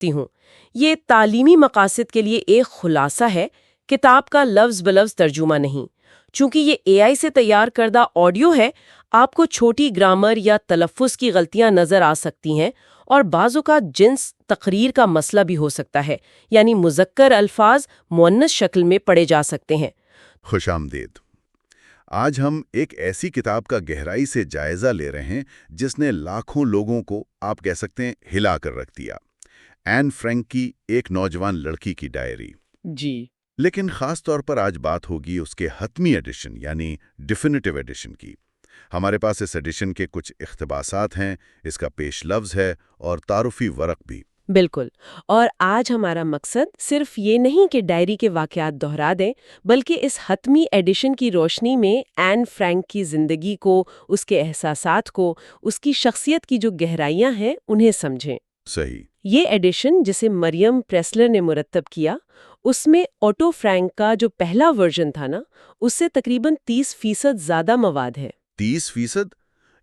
سکتی ہوں۔ یہ تعلیمی مقاصد کے لیے ایک خلاصہ ہے، کتاب کا لفظ بلفظ ترجمہ نہیں۔ چونکہ یہ اے آئی سے تیار کردہ آڈیو ہے، آپ کو چھوٹی گرامر یا تلفظ کی غلطیاں نظر آ سکتی ہیں، اور بعض اوقات جنس تقریر کا مسئلہ بھی ہو سکتا ہے، یعنی مذکر الفاظ مؤنث شکل میں پڑھے جا سکتے ہیں۔ خوش آمدید۔ آج ہم ایک ایسی کتاب کا گہرائی سے جائزہ لے رہے ہیں جس نے لاکھوں لوگوں کو آپ کہہ سکتے ہیں ہلا کر رکھ دیا۔ این فرینک کی ایک نوجوان لڑکی کی ڈائری۔ جی، لیکن خاص طور پر آج بات ہوگی اس کے حتمی ایڈیشن یعنی ڈیفینیٹیو ایڈیشن کی۔ ہمارے پاس اس ایڈیشن کے کچھ اقتباسات ہیں، اس کا پیش لفظ ہے اور تعارفی ورق بھی۔ بالکل، اور آج ہمارا مقصد صرف یہ نہیں کہ ڈائری کے واقعات دہرا دیں، بلکہ اس حتمی ایڈیشن کی روشنی میں این فرینک کی زندگی کو، اس کے احساسات کو، اس کی شخصیت کی جو گہرائیاں ہیں انہیں سمجھیں۔ صحیح۔ یہ ایڈیشن جسے مریم پریسلر نے مرتب کیا، اس میں آٹو فرینک کا جو پہلا ورژن تھا نا، اس سے تقریباً 30% زیادہ مواد ہے۔ 30%؟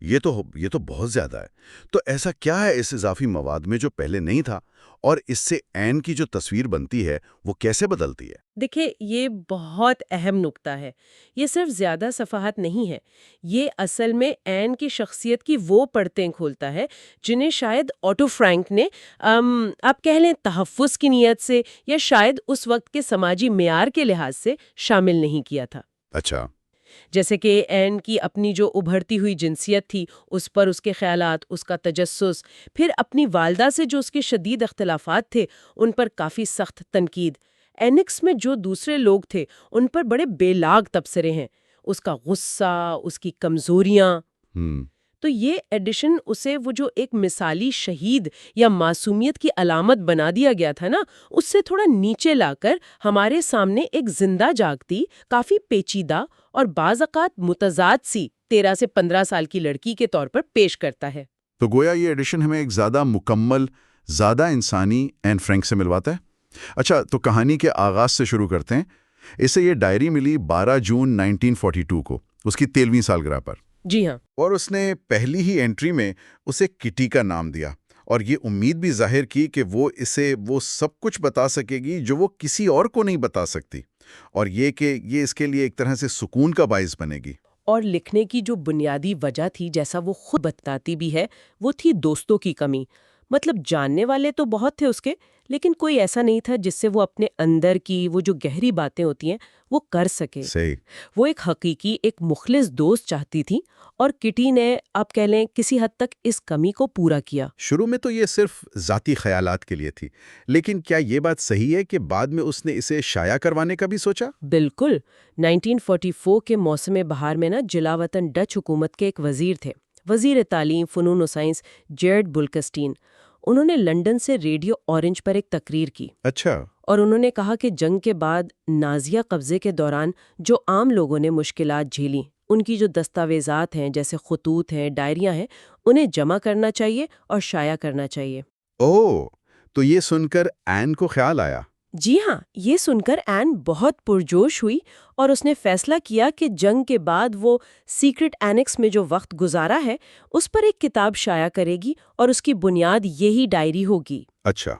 یہ تو بہت زیادہ ہے۔ تو ایسا کیا ہے اس اضافی مواد میں جو پہلے نہیں تھا، اور اس سے این کی جو تصویر بنتی ہے وہ کیسے بدلتی ہے؟ دیکھیں، یہ بہت اہم نکتہ ہے۔ یہ صرف زیادہ صفحات نہیں ہے، یہ اصل میں این کی شخصیت کی وہ پرتیں کھولتا ہے جنہیں شاید آٹو فرینک نے آپ کہہ لیں تحفظ کی نیت سے یا شاید اس وقت کے سماجی معیار کے لحاظ سے شامل نہیں کیا تھا۔ اچھا۔ جیسے کہ این کی اپنی جو ابھرتی ہوئی جنسیت تھی، اس پر اس کے خیالات، اس کا تجسس، پھر اپنی والدہ سے جو اس کے شدید اختلافات تھے ان پر کافی سخت تنقید۔ اینکس میں جو دوسرے لوگ تھے ان پر بڑے بے لاگ تبصرے ہیں، اس کا غصہ، اس کی کمزوریاں۔ تو یہ ایڈیشن اسے وہ جو ایک مثالی شہید یا معصومیت کی علامت بنا دیا گیا تھا نا، اس سے تھوڑا نیچے لا کر ہمارے سامنے ایک زندہ جاگتی، کافی پیچیدہ اور بعض اوقات متضاد سی 13 سے 15 سال کی لڑکی کے طور پر پیش کرتا ہے۔ تو گویا یہ ایڈیشن ہمیں ایک زیادہ مکمل، زیادہ انسانی این فرینک سے ملواتا ہے۔ اچھا، تو کہانی کے آغاز سے شروع کرتے ہیں۔ اسے یہ ڈائری ملی 12 جون 1942 کو، اس کی 13ویں سالگرہ پر۔ جی ہاں، اور اس نے پہلی ہی انٹری میں اسے کٹی کا نام دیا، اور یہ امید بھی ظاہر کی کہ وہ اسے وہ سب کچھ بتا سکے گی جو وہ کسی اور کو نہیں بتا سکتی، اور یہ کہ یہ اس کے لیے ایک طرح سے سکون کا باعث بنے گی۔ اور لکھنے کی جو بنیادی وجہ تھی، جیسا وہ خود بتاتی بھی ہے، وہ تھی دوستوں کی کمی۔ مطلب جاننے والے تو بہت تھے اس کے، لیکن کوئی ایسا نہیں تھا جس سے وہ اپنے اندر کی وہ جو گہری باتیں ہوتی ہیں وہ کر سکے۔ صحیح۔ وہ ایک حقیقی، ایک مخلص دوست چاہتی تھی، اور کٹی نے آپ کہہ لیں کسی حد تک اس کمی کو پورا کیا۔ شروع میں تو یہ صرف ذاتی خیالات کے لیے تھی، لیکن کیا یہ بات صحیح ہے کہ بعد میں اس نے اسے شائع کروانے کا بھی سوچا؟ بالکل۔ 1944 کے موسم بہار میں نا جلاوطن ڈچ حکومت کے ایک وزیر تھے، وزیر تعلیم، فنون و سائنس جیرڈ بلکسٹین۔ انہوں نے لندن سے ریڈیو اورنج پر ایک تقریر کی۔ اچھا۔ اور انہوں نے کہا کہ جنگ کے بعد نازیہ قبضے کے دوران جو عام لوگوں نے مشکلات جھیلیں، ان کی جو دستاویزات ہیں، جیسے خطوط ہیں، ڈائریاں ہیں، انہیں جمع کرنا چاہیے اور شائع کرنا چاہیے۔ اوہ، تو یہ سن کر این کو خیال آیا۔ جی ہاں، یہ سن کر این بہت پرجوش ہوئی، اور اس نے فیصلہ کیا کہ جنگ کے بعد وہ سیکرٹ اینکس میں جو وقت گزارا ہے اس پر ایک کتاب شائع کرے گی، اور اس کی بنیاد یہی ڈائری ہوگی۔ اچھا۔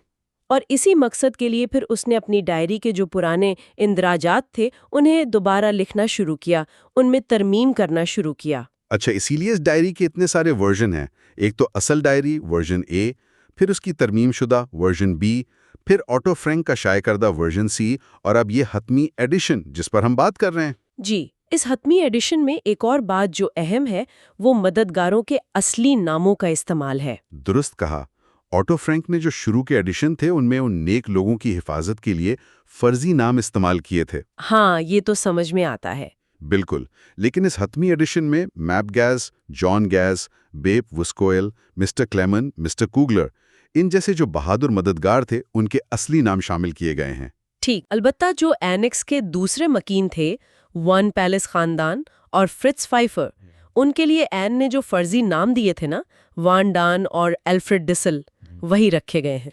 اور اسی مقصد کے لیے پھر اس نے اپنی ڈائری کے جو پرانے اندراجات تھے انہیں دوبارہ لکھنا شروع کیا، ان میں ترمیم کرنا شروع کیا۔ اچھا، اسی لیے اس ڈائری کے اتنے سارے ورژن ہیں۔ ایک تو اصل ڈائری ورژن اے، پھر اس کی ترمیم شدہ ورژن بی، پھر آٹو فرینک کا شائع کردہ ورژن سی، اور اب یہ حتمی ایڈیشن جس پر ہم بات کر رہے ہیں۔ جی، اس حتمی ایڈیشن میں ایک اور بات جو اہم ہے وہ مددگاروں کے اصلی ناموں کا استعمال ہے۔ درست کہا۔ آٹو فرینک نے جو شروع کے ایڈیشن تھے ان میں ان نیک لوگوں کی حفاظت کے لیے فرضی نام استعمال کیے تھے۔ ہاں، یہ تو سمجھ میں آتا ہے۔ بالکل، لیکن اس حتمی ایڈیشن میں میپ گیز، جان گیز، بیپ وسکوئل، مسٹر کلیمن، مسٹر کوگلر، ان جیسے جو بہادر مددگار تھے ان کے اصلی نام شامل کیے گئے ہیں۔ ٹھیک، البتہ جو اینکس کے دوسرے مکین تھے، وان پیلس خاندان اور فرٹز فائفر، ان کے لیے این نے جو فرضی نام دیے تھے نا، وان ڈان اور الفریڈ ڈسل، وہی رکھے گئے ہیں۔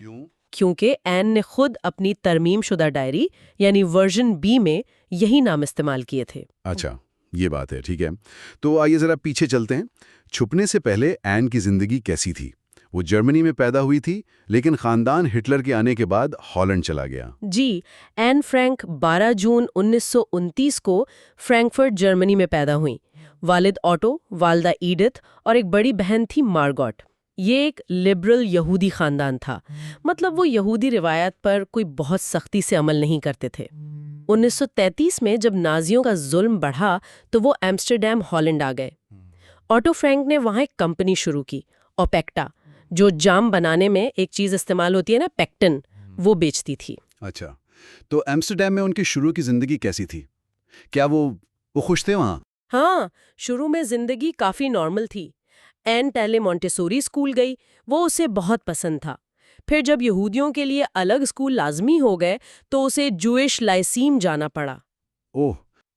کیونکہ این نے خود اپنی ترمیم شدہ ڈائری یعنی ورژن بی میں یہی نام استعمال کیے تھے۔ اچھا، یہ بات ہے، ٹھیک ہے۔ تو آئیے ذرا پیچھے چلتے ہیں۔ چھپنے سے پہلے این کی زندگی کیسی تھی؟ وہ جرمنی میں پیدا ہوئی تھی لیکن خاندان ہٹلر کے آنے کے بعد ہالینڈ چلا گیا۔ جی، این فرینک 12 جون 1929 کو فرینکفرٹ جرمنی میں پیدا ہوئیں۔ والد آٹو، والدہ ایڈتھ اور ایک بڑی بہن تھی مارگوٹ۔ یہ ایک لبرل یہودی خاندان تھا، مطلب وہ یہودی روایات پر کوئی بہت سختی سے عمل نہیں کرتے تھے۔ 1933 میں جب نازیوں کا ظلم بڑھا تو وہ ایمسٹرڈیم ہالینڈ آ گئے۔ آٹو فرینک نے وہاں ایک کمپنی شروع کی، اوپیکٹا، جو جام بنانے میں ایک چیز استعمال ہوتی ہے نا، پیکٹن، وہ بیچتی تھی۔ اچھا، تو ایمسٹرڈیم میں ان کی شروع کی زندگی کیسی تھی؟ کیا وہ خوش تھے وہاں؟ ہاں، شروع میں زندگی کافی نارمل تھی۔ این پہلے مونٹیسوری اسکول گئی، وہ اسے بہت پسند تھا۔ پھر جب یہودیوں کے لیے الگ اسکول لازمی ہو گئے تو اسے جوئش لائسیم جانا پڑا۔ اوہ،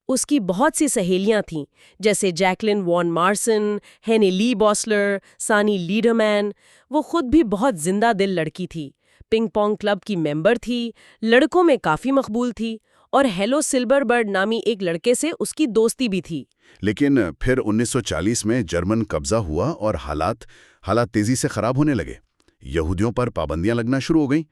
اس کی بہت سی سہیلیاں تھیں، جیسے جیکلن وان مارسن، ہینی لی بوسلر، سانی لیڈرمین۔ وہ خود بھی بہت زندہ دل لڑکی تھی، پنگ پونگ کلب کی ممبر تھی، لڑکوں میں کافی مقبول تھی، اور ہیلو سلبر برڈ نامی ایک لڑکے سے اس کی دوستی بھی تھی۔ لیکن پھر 1940 میں جرمن قبضہ ہوا اور حالات تیزی سے خراب ہونے لگے۔ یہودیوں پر پابندیاں لگنا شروع ہو گئیں۔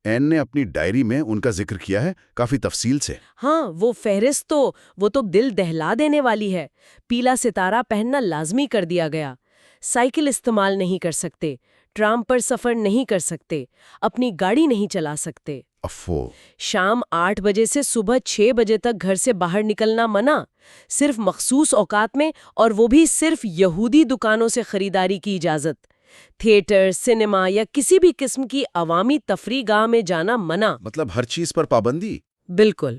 این نے اپنی ڈائری میں ان کا ذکر کیا ہے کافی تفصیل سے۔ ہاں، وہ فہرست وہ تو دل دہلا دینے والی ہے۔ پیلا ستارہ پہننا لازمی کر دیا گیا، سائیکل استعمال نہیں کر سکتے، ٹرام پر سفر نہیں کر سکتے، اپنی گاڑی نہیں چلا سکتے۔ افو، شام 8 بجے سے صبح 6 بجے تک گھر سے باہر نکلنا منع، صرف مخصوص اوقات میں، اور وہ بھی صرف یہودی دکانوں سے خریداری کی اجازت۔ تھیٹر، سینما یا کسی بھی قسم کی عوامی تفریح گاہ میں جانا منع۔ مطلب ہر چیز پر پابندی؟ بالکل،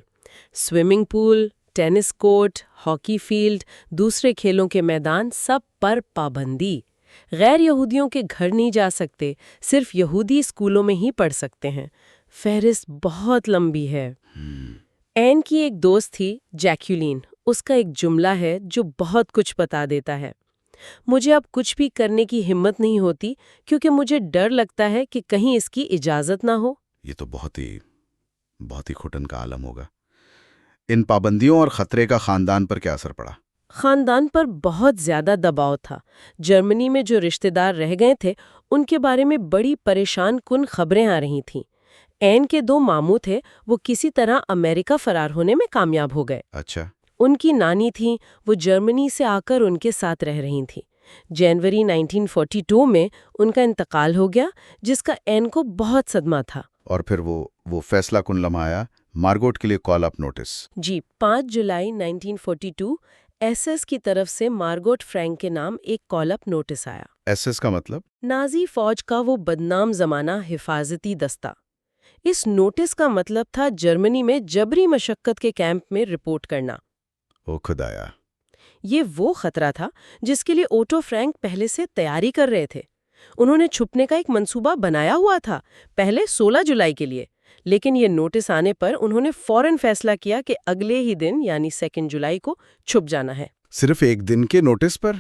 swimming pool, tennis court, hockey field, دوسرے کھیلوں کے میدان، سب پر پابندی۔ غیر یہودیوں کے گھر نہیں جا سکتے، صرف یہودی اسکولوں میں ہی پڑھ سکتے ہیں۔ فہرست بہت لمبی ہے۔ این کی ایک دوست تھی جیکولین، اس کا ایک جملہ ہے جو بہت کچھ بتا دیتا ہے۔ مجھے اب کچھ بھی کرنے کی ہمت نہیں ہوتی کیونکہ مجھے ڈر لگتا ہے کہ کہیں اس کی اجازت نہ ہو۔ یہ تو بہت ہی گھٹن کا عالم ہوگا۔ ان پابندیوں اور خطرے کا خاندان پر کیا اثر پڑا؟ خاندان پر بہت زیادہ دباؤ تھا۔ جرمنی میں جو رشتہ دار رہ گئے تھے ان کے بارے میں بڑی پریشان کن خبریں آ رہی تھیں۔ این کے 2 ماموں تھے، وہ کسی طرح امریکہ فرار ہونے میں کامیاب ہو گئے۔ اچھا، ان کی نانی تھیں، وہ جرمنی سے آ کر ان کے ساتھ رہ رہی تھیں۔ جنوری 1942 میں ان کا انتقال ہو گیا، جس کا این کو بہت صدمہ تھا۔ اور پھر وہ فیصلہ کن لمحہ آیا، مارگوٹ کے لیے کال اپ نوٹس۔ جی، 5 جولائی 1942 ایس ایس کی طرف سے مارگوٹ فرینک کے نام ایک کال اپ نوٹس آیا۔ ایس ایس کا مطلب؟ نازی فوج کا وہ بدنام زمانہ حفاظتی دستہ۔ اس نوٹس کا مطلب تھا جرمنی میں جبری مشقت کے کیمپ میں رپورٹ کرنا۔ او خدایا! یہ وہ خطرہ تھا جس کے لیے آٹو فرینک پہلے سے تیاری کر رہے تھے۔ انہوں نے چھپنے کا ایک منصوبہ بنایا ہوا تھا، پہلے 16 جولائی کے لیے، لیکن یہ نوٹس آنے پر انہوں نے فوراً فیصلہ کیا کہ اگلے ہی دن یعنی 2 جولائی کو چھپ جانا ہے۔ صرف ایک دن کے نوٹس پر؟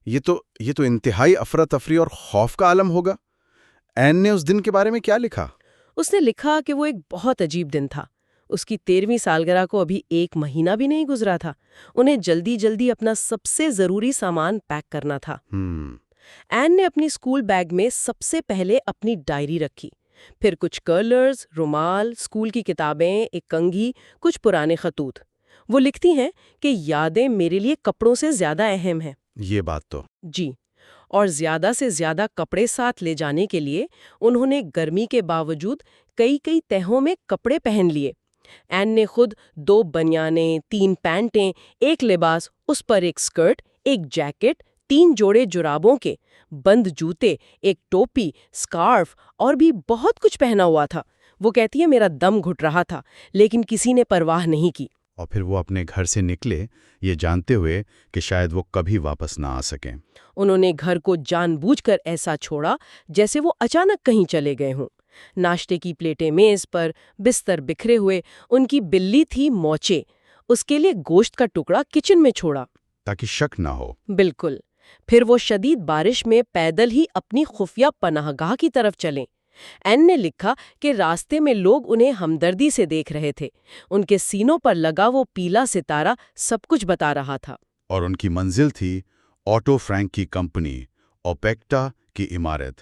یہ تو انتہائی افراتفری اور خوف کا عالم ہوگا۔ این نے اس دن کے بارے میں کیا لکھا؟ اس نے لکھا کہ وہ ایک بہت عجیب دن تھا۔ اس کی 13ویں سالگرہ کو ابھی 1 مہینہ بھی نہیں گزرا تھا۔ انہیں جلدی اپنا سب سے ضروری سامان پیک کرنا تھا۔ این نے اپنی اسکول بیگ میں سب سے پہلے اپنی ڈائری رکھی، پھر کچھ کرلرز، رومال، اسکول کی کتابیں، ایک کنگھی، کچھ پرانے خطوط۔ وہ لکھتی ہیں کہ یادیں میرے لیے کپڑوں سے زیادہ اہم ہیں۔ یہ بات تو جی، اور زیادہ سے زیادہ کپڑے ساتھ لے جانے کے لیے انہوں نے گرمی کے باوجود کئی تہوں میں کپڑے پہن لیے۔ این نے خود 2 بنیانیں، 3 پینٹیں، ایک لباس، اس پر ایک سکرٹ، ایک جیکٹ، 3 جوڑے جرابوں کے، بند جوتے، ایک ٹوپی، سکارف اور بھی بہت کچھ پہنا ہوا تھا۔ وہ کہتی ہے میرا دم گھٹ رہا تھا لیکن کسی نے پرواہ نہیں کی۔ اور پھر وہ اپنے گھر سے نکلے یہ جانتے ہوئے کہ شاید وہ کبھی واپس نہ آ سکیں۔ انہوں نے گھر کو جان بوجھ کر ایسا چھوڑا جیسے وہ اچانک کہیں چلے گئے ہوں۔ ناشتے کی پلیٹیں میز پر، بستر بکھرے ہوئے، ان کی بلی تھی موچے، اس کے لیے گوشت کا ٹکڑا کچن میں چھوڑا تاکہ شک نہ ہو۔ بالکل۔ پھر وہ شدید بارش میں پیدل ہی اپنی خفیہ پناہ گاہ کی طرف چلیں۔ این نے لکھا کہ راستے میں لوگ انہیں ہمدردی سے دیکھ رہے تھے، ان کے سینوں پر لگا وہ پیلا ستارہ سب کچھ بتا رہا تھا۔ اور ان کی منزل تھی آٹو فرینک کی کمپنی اوپیکٹا کی عمارت،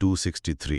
263।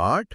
8?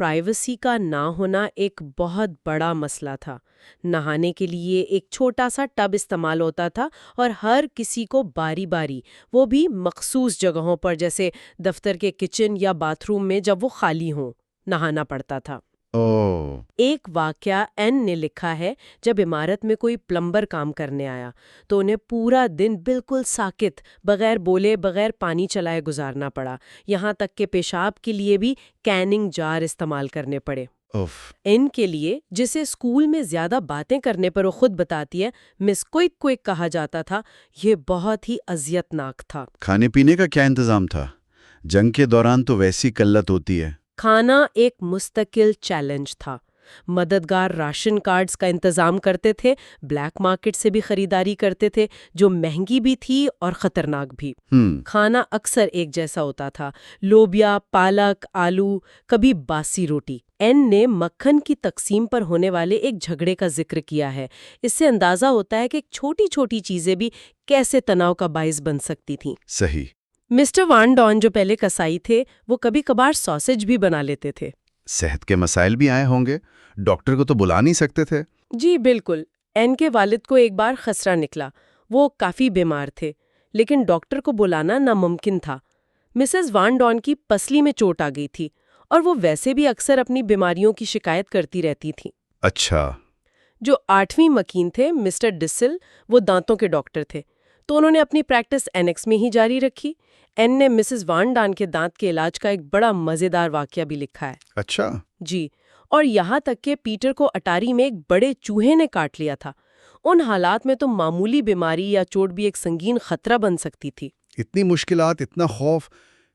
پرائیویسی کا نہ ہونا ایک بہت بڑا مسئلہ تھا۔ نہانے کے لیے ایک چھوٹا سا ٹب استعمال ہوتا تھا اور ہر کسی کو باری باری، وہ بھی مخصوص جگہوں پر جیسے دفتر کے کچن یا باتھ روم میں جب وہ خالی ہوں، نہانا پڑتا تھا۔ ایک واقعہ این نے لکھا ہے، جب عمارت میں کوئی پلمبر کام کرنے آیا تو انہیں پورا دن بالکل ساکت، بغیر بولے، بغیر پانی چلائے گزارنا پڑا، یہاں تک کہ پیشاب کے لیے بھی کیننگ جار استعمال کرنے پڑے۔ ان کے لیے، جسے اسکول میں زیادہ باتیں کرنے پر وہ خود بتاتی ہے مس کوئک کوئک کہا جاتا تھا، یہ بہت ہی اذیت ناک تھا۔ کھانے پینے کا کیا انتظام تھا؟ جنگ کے دوران تو ویسی قلت ہوتی ہے۔ کھانا ایک مستقل چیلنج تھا۔ مددگار راشن کارڈز کا انتظام کرتے تھے، بلیک مارکیٹ سے بھی خریداری کرتے تھے، جو مہنگی بھی تھی اور خطرناک بھی۔ کھانا اکثر ایک جیسا ہوتا تھا، لوبیا، پالک، آلو، کبھی باسی روٹی۔ این نے مکھن کی تقسیم پر ہونے والے ایک جھگڑے کا ذکر کیا ہے۔ اس سے اندازہ ہوتا ہے کہ چھوٹی چھوٹی چیزیں بھی کیسے تناؤ کا باعث بن سکتی تھیں۔ صحیح۔ مسٹر وان ڈان جو پہلے کسائی تھے، وہ کبھی کبھار ساسج بھی بنا لیتے تھے۔ صحت کے مسائل بھی آئے ہوں گے، ڈاکٹر کو تو بلا نہیں سکتے تھے۔ جی بالکل۔ این کے والد کو ایک بار خسرہ نکلا، وہ کافی بیمار تھے، لیکن ڈاکٹر کو بلانا ناممکن تھا۔ مسز وان ڈان کی پسلی میں چوٹ آ گئی تھی اور وہ ویسے بھی اکثر اپنی بیماریوں کی شکایت کرتی رہتی تھیں۔ اچھا۔ جو 8ویں مکین تھے مسٹر ڈسل، وہ دانتوں کے ڈاکٹر تھے، تو انہوں نے اپنی پریکٹس اینکس میں ہی جاری رکھی۔ این نے مسز وان ڈان کے دانت کے علاج کا ایک بڑا مزیدار واقعہ بھی لکھا ہے۔ اچھا۔ جی، اور یہاں تک کہ پیٹر کو اٹاری میں ایک بڑے چوہے نے کاٹ لیا تھا۔ ان حالات میں تو معمولی بیماری یا چوٹ بھی ایک سنگین خطرہ بن سکتی تھی۔ اتنی مشکلات، اتنا خوف،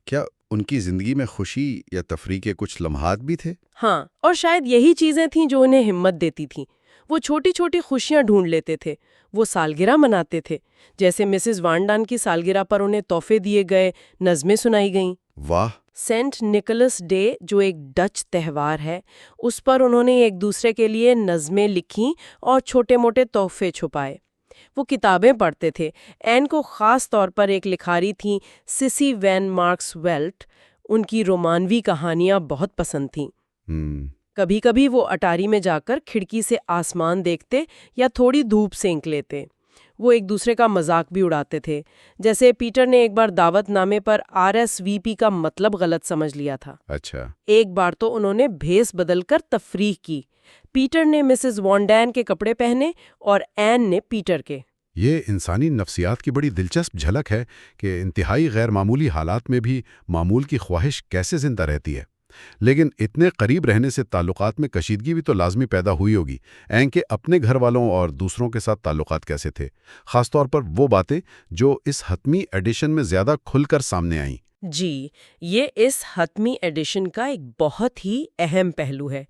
کیا ان کی زندگی میں خوشی یا تفریح کے کچھ لمحات بھی تھے؟ ہاں، اور شاید یہی چیزیں تھیں جو انہیں ہمت دیتی تھیں۔ وہ چھوٹی چھوٹی خوشیاں ڈھونڈ لیتے تھے، وہ سالگرہ مناتے تھے، جیسے مسز وان ڈان کی سالگرہ پر انہیں تحفے دیے گئے، نظمیں سنائی گئیں۔ واہ۔ سینٹ نکلس ڈے جو ایک ڈچ تہوار ہے، اس پر انہوں نے ایک دوسرے کے لیے نظمیں لکھیں اور چھوٹے موٹے تحفے چھپائے۔ وہ کتابیں پڑھتے تھے۔ این کو خاص طور پر ایک لکھاری تھیں سسی وین مارکس ویلٹ، ان کی رومانوی کہانیاں بہت پسند تھیں۔ کبھی کبھی وہ اٹاری میں جا کر کھڑکی سے آسمان دیکھتے یا تھوڑی دھوپ سینک لیتے۔ وہ ایک دوسرے کا مذاق بھی اڑاتے تھے، جیسے پیٹر نے ایک بار دعوت نامے پر RSVP کا مطلب غلط سمجھ لیا تھا۔ اچھا۔ ایک بار تو انہوں نے بھیس بدل کر تفریح کی، پیٹر نے مسز وان ڈان کے کپڑے پہنے اور این نے پیٹر کے۔ یہ انسانی نفسیات کی بڑی دلچسپ جھلک ہے کہ انتہائی غیر معمولی حالات میں بھی معمول کی خواہش کیسے زندہ رہتی ہے۔ لیکن اتنے قریب رہنے سے تعلقات میں کشیدگی بھی تو لازمی پیدا ہوئی ہوگی۔ این کے اپنے گھر والوں اور دوسروں کے ساتھ تعلقات کیسے تھے، خاص طور پر وہ باتیں جو اس حتمی ایڈیشن میں زیادہ کھل کر سامنے آئیں؟ جی، یہ اس حتمی ایڈیشن کا ایک بہت ہی اہم پہلو ہے۔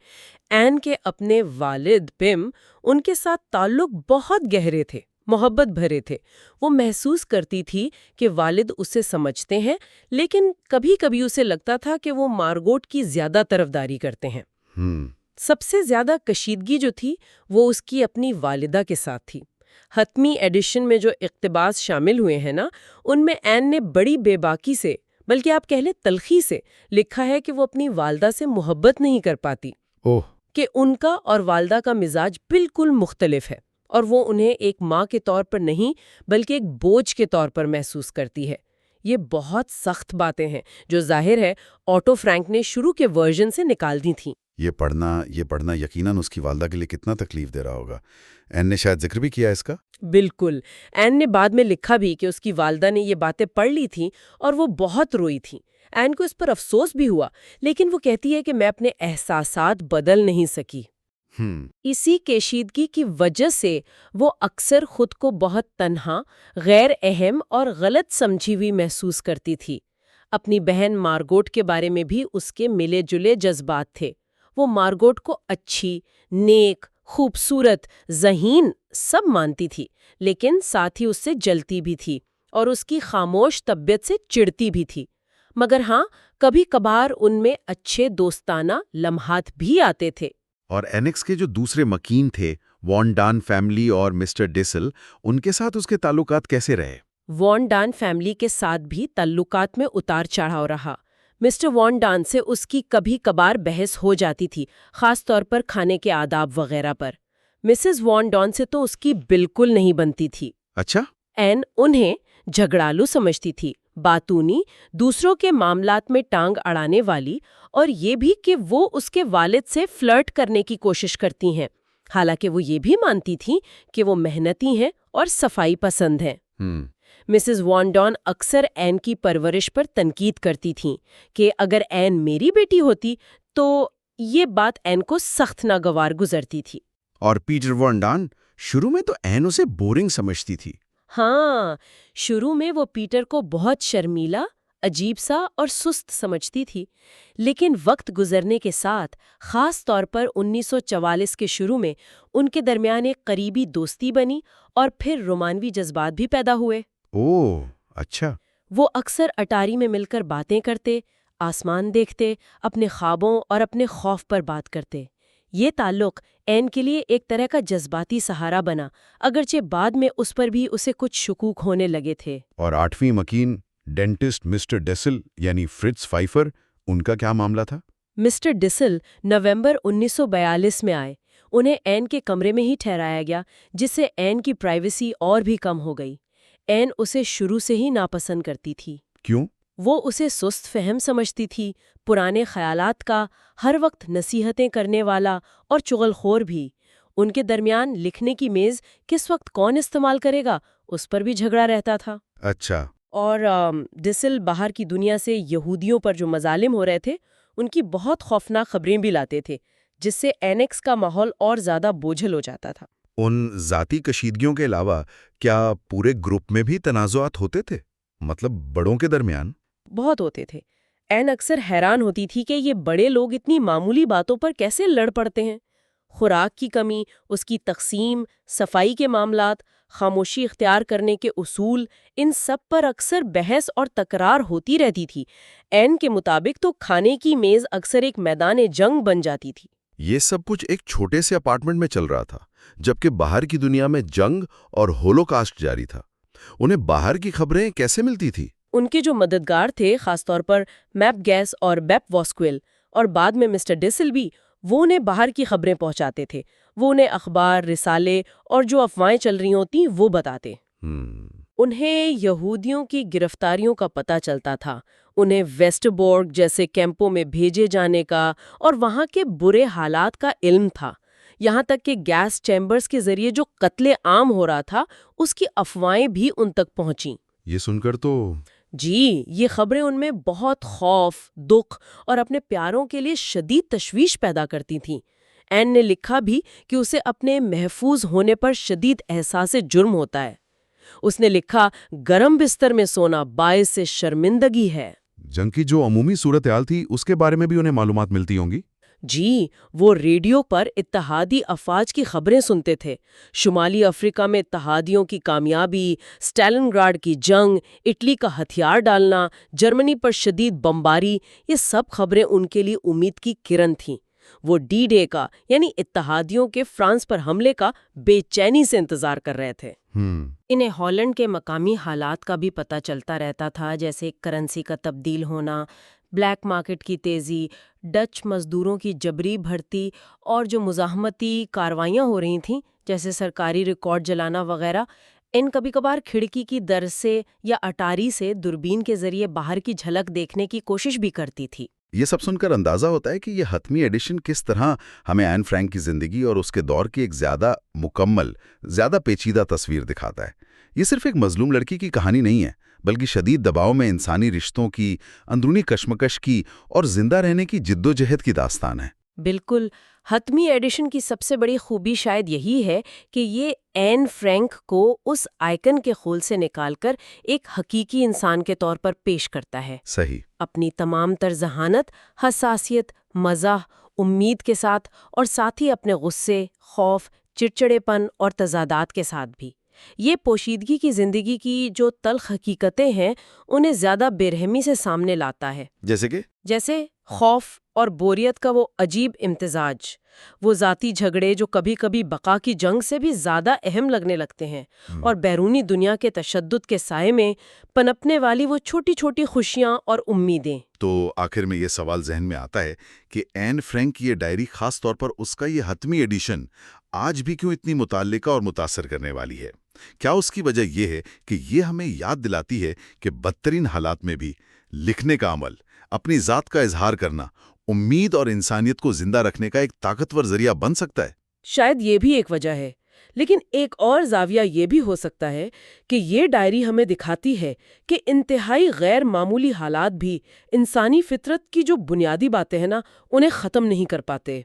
این کے اپنے والد پم، ان کے ساتھ تعلق بہت گہرے تھے، محبت بھرے تھے۔ وہ محسوس کرتی تھی کہ والد اسے سمجھتے ہیں، لیکن کبھی کبھی اسے لگتا تھا کہ وہ مارگوٹ کی زیادہ طرفداری کرتے ہیں۔ سب سے زیادہ کشیدگی جو تھی وہ اس کی اپنی والدہ کے ساتھ تھی۔ حتمی ایڈیشن میں جو اقتباس شامل ہوئے ہیں نا، ان میں این نے بڑی بے باکی سے، بلکہ آپ کہہ لیں تلخی سے لکھا ہے کہ وہ اپنی والدہ سے محبت نہیں کر پاتی، کہ ان کا اور والدہ کا مزاج بالکل مختلف ہے، اور وہ انہیں ایک ماں کے طور پر نہیں بلکہ ایک بوجھ کے طور پر محسوس کرتی ہے۔ یہ بہت سخت باتیں ہیں جو ظاہر ہے آٹو فرینک نے شروع کے ورژن سے نکال دی تھیں۔ یہ پڑھنا یقیناً اس کی والدہ کے لیے کتنا تکلیف دے رہا ہوگا۔ این نے شاید ذکر بھی کیا اس کا۔ بالکل، این نے بعد میں لکھا بھی کہ اس کی والدہ نے یہ باتیں پڑھ لی تھیں اور وہ بہت روئی تھیں۔ این کو اس پر افسوس بھی ہوا، لیکن وہ کہتی ہے کہ میں اپنے احساسات بدل نہیں سکی۔ اسی کشیدگی کی وجہ سے وہ اکثر خود کو بہت تنہا، غیر اہم اور غلط سمجھی ہوئی محسوس کرتی تھی۔ اپنی بہن مارگوٹ کے بارے میں بھی اس کے ملے جلے جذبات تھے۔ وہ مارگوٹ کو اچھی، نیک، خوبصورت، ذہین سب مانتی تھی، لیکن ساتھ ہی اس سے جلتی بھی تھی اور اس کی خاموش طبیعت سے چڑھتی بھی تھی۔ مگر ہاں، کبھی کبھار ان میں اچھے دوستانہ لمحات بھی آتے تھے۔ اور اینکس کے جو دوسرے مکین تھے، وان ڈان فیملی اور مسٹر ڈسل، ان کے ساتھ اس کے تعلقات کیسے رہے؟ وان ڈان فیملی کے ساتھ بھی تعلقات میں اتار چڑھاؤ رہا۔ مسٹر وان ڈان سے اس کی کبھی کبھار بحث ہو جاتی تھی، خاص طور پر کھانے کے آداب وغیرہ پر۔ مسز وان ڈان سے تو اس کی بالکل نہیں بنتی تھی۔ اچھا، این انہیں جھگڑالو سمجھتی تھی، باتونی، دوسروں کے معاملات میں ٹانگ اڑانے والی، اور یہ بھی کہ وہ اس کے والد سے فلرٹ کرنے کی کوشش کرتی ہیں، حالانکہ وہ یہ بھی مانتی تھیں کہ وہ محنتی ہیں اور صفائی پسند ہیں۔ مسز وان ڈان اکثر این کی پرورش پر تنقید کرتی تھیں کہ اگر این میری بیٹی ہوتی تو یہ بات این کو سخت ناگوار گزرتی تھی۔ اور پیٹر وان ڈان شروع میں تو این اسے بورنگ سمجھتی تھی۔ ہاں، شروع میں وہ پیٹر کو بہت شرمیلا، عجیب سا اور سست سمجھتی تھی، لیکن وقت گزرنے کے ساتھ، خاص طور پر 1944 کے شروع میں، ان کے درمیان ایک قریبی دوستی بنی اور پھر رومانوی جذبات بھی پیدا ہوئے۔ اوہ، اچھا۔ وہ اکثر اٹاری میں مل کر باتیں کرتے، آسمان دیکھتے، اپنے خوابوں اور اپنے خوف پر بات کرتے۔ یہ تعلق این کے لیے ایک طرح کا جذباتی سہارا بنا، اگرچہ بعد میں اس پر بھی اسے کچھ شکوک ہونے لگے تھے۔ اور 8ویں مکین ڈینٹسٹ مسٹر ڈیسل یعنی فرٹز فائفر، ان کا کیا معاملہ تھا؟ مسٹر ڈیسل نومبر 1942 میں آئے۔ انہیں این کے کمرے میں ہی ٹھہرایا گیا، جس سے این کی پرائیویسی اور بھی کم ہو گئی۔ این اسے شروع سے ہی ناپسند کرتی تھی۔ کیوں؟ وہ اسے سست فہم سمجھتی تھی، پرانے خیالات کا، ہر وقت نصیحتیں کرنے والا اور چغل خور بھی۔ ان کے درمیان لکھنے کی میز کس وقت کون استعمال کرے گا، اس پر بھی جھگڑا رہتا تھا۔ اچھا۔ اور ڈیسل باہر کی دنیا سے یہودیوں پر جو مظالم ہو رہے تھے، ان کی بہت خوفناک خبریں بھی لاتے تھے، جس سے اینیکس کا ماحول اور زیادہ بوجھل ہو جاتا تھا۔ ان ذاتی کشیدگیوں کے علاوہ کیا پورے گروپ میں بھی تنازعات ہوتے تھے؟ مطلب بڑوں کے درمیان؟ بہت ہوتے تھے۔ این اکثر حیران ہوتی تھی کہ یہ بڑے لوگ اتنی معمولی باتوں پر کیسے لڑ پڑتے ہیں۔ خوراک کی کمی، اس کی تقسیم، صفائی کے معاملات، خاموشی اختیار کرنے کے اصول، ان سب پر اکثر بحث اور تکرار ہوتی رہتی تھی۔ این کے مطابق تو کھانے کی میز اکثر ایک میدان جنگ بن جاتی تھی۔ یہ سب کچھ ایک چھوٹے سے اپارٹمنٹ میں چل رہا تھا، جبکہ باہر کی دنیا میں جنگ اور ہولوکاسٹ جاری تھا۔ انہیں باہر کی خبریں کیسے ملتی تھی؟ ان کے جو مددگار تھے، خاص طور پر میپ گیس اور بیپ واسکویل، اور بعد میں مسٹر ڈیسل بھی، وہ انہیں باہر کی خبریں پہنچاتے تھے۔ وہ انہیں اخبار، رسالے اور جو افواہیں چل رہی ہوتی وہ بتاتے۔ انہیں یہودیوں کی گرفتاریوں کا پتہ چلتا تھا، انہیں ویسٹ بورگ جیسے کیمپوں میں بھیجے جانے کا اور وہاں کے برے حالات کا علم تھا۔ یہاں تک کہ گیس چیمبرز کے ذریعے جو قتل عام ہو رہا تھا، اس کی افواہیں بھی ان تک پہنچیں۔ یہ سن کر تو جی، یہ خبریں ان میں بہت خوف، دکھ اور اپنے پیاروں کے لیے شدید تشویش پیدا کرتی تھیں۔ این نے لکھا بھی کہ اسے اپنے محفوظ ہونے پر شدید احساس جرم ہوتا ہے۔ اس نے لکھا، گرم بستر میں سونا باعث شرمندگی ہے۔ جنگ کی جو عمومی صورتحال تھی اس کے بارے میں بھی انہیں معلومات ملتی ہوں گی؟ جی، وہ ریڈیو پر اتحادی افواج کی خبریں سنتے تھے۔ شمالی افریقہ میں اتحادیوں کی کامیابی، اسٹالن گراڈ کی جنگ، اٹلی کا ہتھیار ڈالنا، جرمنی پر شدید بمباری، یہ سب خبریں ان کے لیے امید کی کرن تھیں۔ وہ ڈی ڈے کا، یعنی اتحادیوں کے فرانس پر حملے کا بے چینی سے انتظار کر رہے تھے۔ انہیں ہالینڈ کے مقامی حالات کا بھی پتہ چلتا رہتا تھا، جیسے کرنسی کا تبدیل ہونا، بلیک مارکیٹ کی تیزی، ڈچ مزدوروں کی جبری بھرتی اور جو مزاحمتی کاروائیاں ہو رہی تھیں جیسے سرکاری ریکارڈ جلانا وغیرہ۔ ان کبھی کبھار کھڑکی کی در سے یا اٹاری سے دوربین کے ذریعے باہر کی جھلک دیکھنے کی کوشش بھی کرتی تھی۔ یہ سب سن کر اندازہ ہوتا ہے کہ یہ حتمی ایڈیشن کس طرح ہمیں این فرینک کی زندگی اور اس کے دور کی ایک زیادہ مکمل، زیادہ پیچیدہ تصویر دکھاتا ہے۔ یہ صرف ایک مظلوم لڑکی کی کہانی نہیں ہے، بلکہ شدید دباؤ میں انسانی رشتوں کی، اندرونی کشمکش کی اور زندہ رہنے کی جدوجہد کی داستان ہے۔ بالکل، حتمی ایڈیشن کی سب سے بڑی خوبی شاید یہی ہے کہ یہ این فرینک کو اس آئیکن کے خول سے نکال کر ایک حقیقی انسان کے طور پر پیش کرتا ہے۔ صحیح۔ اپنی تمام تر ذہانت، حساسیت، مزاح، امید کے ساتھ، اور ساتھ ہی اپنے غصے، خوف، چڑچڑے پن اور تضادات کے ساتھ بھی۔ یہ پوشیدگی کی زندگی کی جو تلخ حقیقتیں ہیں، انہیں زیادہ بے رحمی سے سامنے لاتا ہے۔ جیسے کہ؟ جیسے خوف اور بوریت کا وہ عجیب امتزاج، وہ ذاتی جھگڑے جو کبھی کبھی بقا کی جنگ سے بھی زیادہ اہم لگنے لگتے ہیں، اور بیرونی دنیا کے تشدد کے سائے میں پنپنے والی وہ چھوٹی چھوٹی خوشیاں اور امیدیں۔ تو آخر میں یہ سوال ذہن میں آتا ہے کہ این فرینک کی یہ ڈائری، خاص طور پر اس کا یہ حتمی ایڈیشن، آج بھی کیوں اتنی متعلقہ اور متاثر کرنے والی ہے؟ کیا اس کی وجہ یہ ہے کہ یہ ہمیں یاد دلاتی ہے کہ بدترین حالات میں بھی لکھنے کا عمل، اپنی ذات کا اظہار کرنا، امید اور انسانیت کو زندہ رکھنے کا ایک طاقتور ذریعہ بن سکتا ہے؟ شاید یہ بھی ایک وجہ ہے، لیکن ایک اور زاویہ یہ بھی ہو سکتا ہے کہ یہ ڈائری ہمیں دکھاتی ہے کہ انتہائی غیر معمولی حالات بھی انسانی فطرت کی جو بنیادی باتیں ہیں نا، انہیں ختم نہیں کر پاتے۔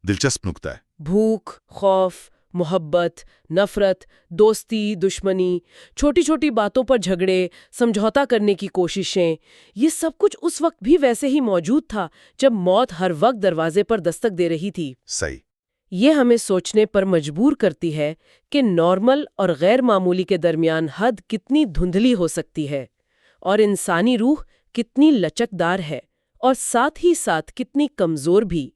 دلچسپ نکتہ ہے۔ بھوک، خوف، محبت، نفرت، دوستی، دشمنی، چھوٹی چھوٹی باتوں پر جھگڑے، سمجھوتا کرنے کی کوششیں، یہ سب کچھ اس وقت بھی ویسے ہی موجود تھا جب موت ہر وقت دروازے پر دستک دے رہی تھی۔ صحیح۔ یہ ہمیں سوچنے پر مجبور کرتی ہے کہ نارمل اور غیر معمولی کے درمیان حد کتنی دھندلی ہو سکتی ہے، اور انسانی روح کتنی لچکدار ہے، اور ساتھ ہی ساتھ کتنی کمزور بھی۔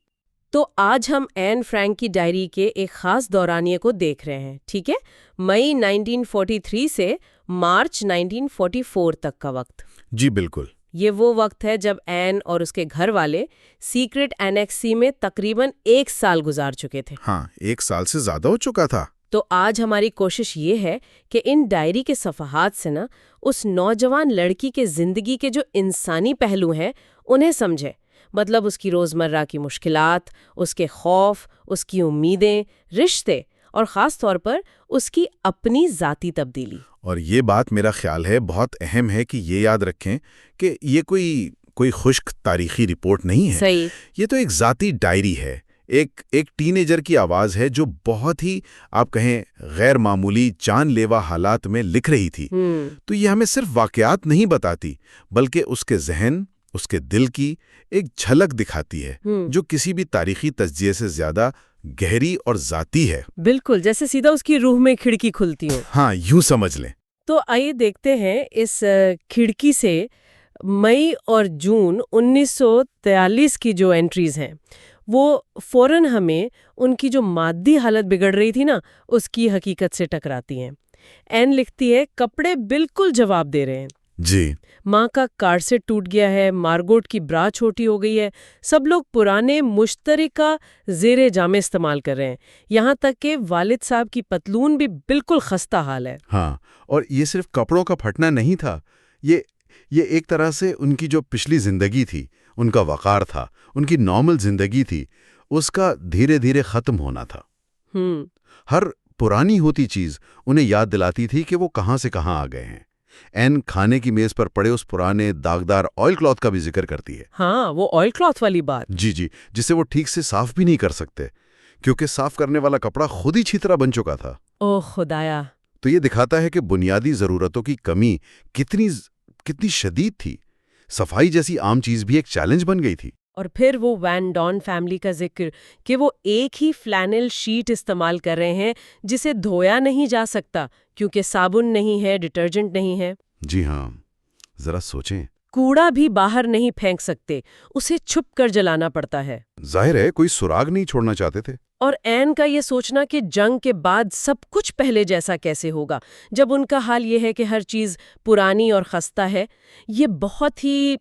تو آج ہم این فرینک کی ڈائری کے ایک خاص دورانیے کو دیکھ رہے ہیں، ٹھیک ہے؟ مئی 1943 سے مارچ 1944 تک کا وقت۔ جی بالکل۔ یہ وہ وقت ہے جب این اور اس کے گھر والے سیکرٹ اینیکس سی میں تقریباً 1 سال گزار چکے تھے۔ ہاں، 1 سال سے زیادہ ہو چکا تھا۔ تو آج ہماری کوشش یہ ہے کہ ان ڈائری کے صفحات سے نا اس نوجوان لڑکی کے زندگی کے جو انسانی پہلو ہیں انہیں سمجھے، مطلب اس کی روزمرہ کی مشکلات، اس کے خوف، اس کی امیدیں، رشتے، اور خاص طور پر اس کی اپنی ذاتی تبدیلی۔ اور یہ بات میرا خیال ہے بہت اہم ہے کہ یہ یاد رکھیں کہ یہ کوئی خشک تاریخی رپورٹ نہیں ہے۔ صحیح۔ یہ تو ایک ذاتی ڈائری ہے، ایک ٹین ایجر کی آواز ہے جو بہت ہی، آپ کہیں، غیر معمولی جان لیوا حالات میں لکھ رہی تھی۔ تو یہ ہمیں صرف واقعات نہیں بتاتی، بلکہ اس کے ذہن، اس کے دل کی ایک جھلک دکھاتی ہے جو کسی بھی تاریخی تجزیے سے زیادہ گہری اور ذاتی ہے۔ بالکل، جیسے سیدھا اس کی روح میں کھڑکی کھلتی ہو۔ ہاں، یوں سمجھ لیں۔ تو آئیے دیکھتے ہیں اس کھڑکی سے مئی اور جون 1943 کی جو انٹریز ہیں وہ فوراً ہمیں ان کی جو مادی حالت بگڑ رہی تھی نا اس کی حقیقت سے ٹکراتی ہیں۔ این لکھتی ہے، کپڑے بالکل جواب دے رہے ہیں۔ جی۔ ماں کا کارسیٹ ٹوٹ گیا ہے، مارگوٹ کی برا چھوٹی ہو گئی ہے، سب لوگ پرانے مشترکہ زیر جامے استعمال کر رہے ہیں، یہاں تک کہ والد صاحب کی پتلون بھی بالکل خستہ حال ہے۔ ہاں، اور یہ صرف کپڑوں کا پھٹنا نہیں تھا، یہ ایک طرح سے ان کی جو پچھلی زندگی تھی، ان کا وقار تھا، ان کی نارمل زندگی تھی، اس کا دھیرے دھیرے ختم ہونا تھا۔ ہر پرانی ہوتی چیز انہیں یاد دلاتی تھی کہ وہ کہاں سے کہاں آ گئے ہیں۔ این کھانے کی میز پر پڑے اس پرانے داغدار آئل کلاتھ کا بھی ذکر کرتی ہے۔ ہاں، وہ آئل کلاتھ والی بات۔ جی، جسے وہ ٹھیک سے صاف بھی نہیں کر سکتے کیونکہ صاف کرنے والا کپڑا خود ہی چھیترا بن چکا تھا۔ اوہ خدایا! تو یہ دکھاتا ہے کہ بنیادی ضرورتوں کی کمی کتنی شدید تھی۔ صفائی جیسی عام چیز بھی ایک چیلنج بن گئی تھی۔ اور پھر وہ وین ڈان فیملی کا ذکر کہ وہ ایک ہی فلینل شیٹ استعمال کر رہے ہیں جسے دھویا نہیں جا سکتا کیونکہ صابن نہیں ہے، ڈٹرجنٹ نہیں ہے۔ جی ہاں، ذرا سوچیں۔ کوڑا بھی باہر نہیں پھینک سکتے، اسے چھپ کر جلانا پڑتا ہے۔ ظاہر ہے کوئی سراغ نہیں چھوڑنا چاہتے تھے۔ اور این کا یہ سوچنا کہ جنگ کے بعد سب کچھ پہلے جیسا کیسے ہوگا جب ان کا حال یہ ہے کہ ہر چیز پرانی اور خستہ ہے، یہ بہت ہی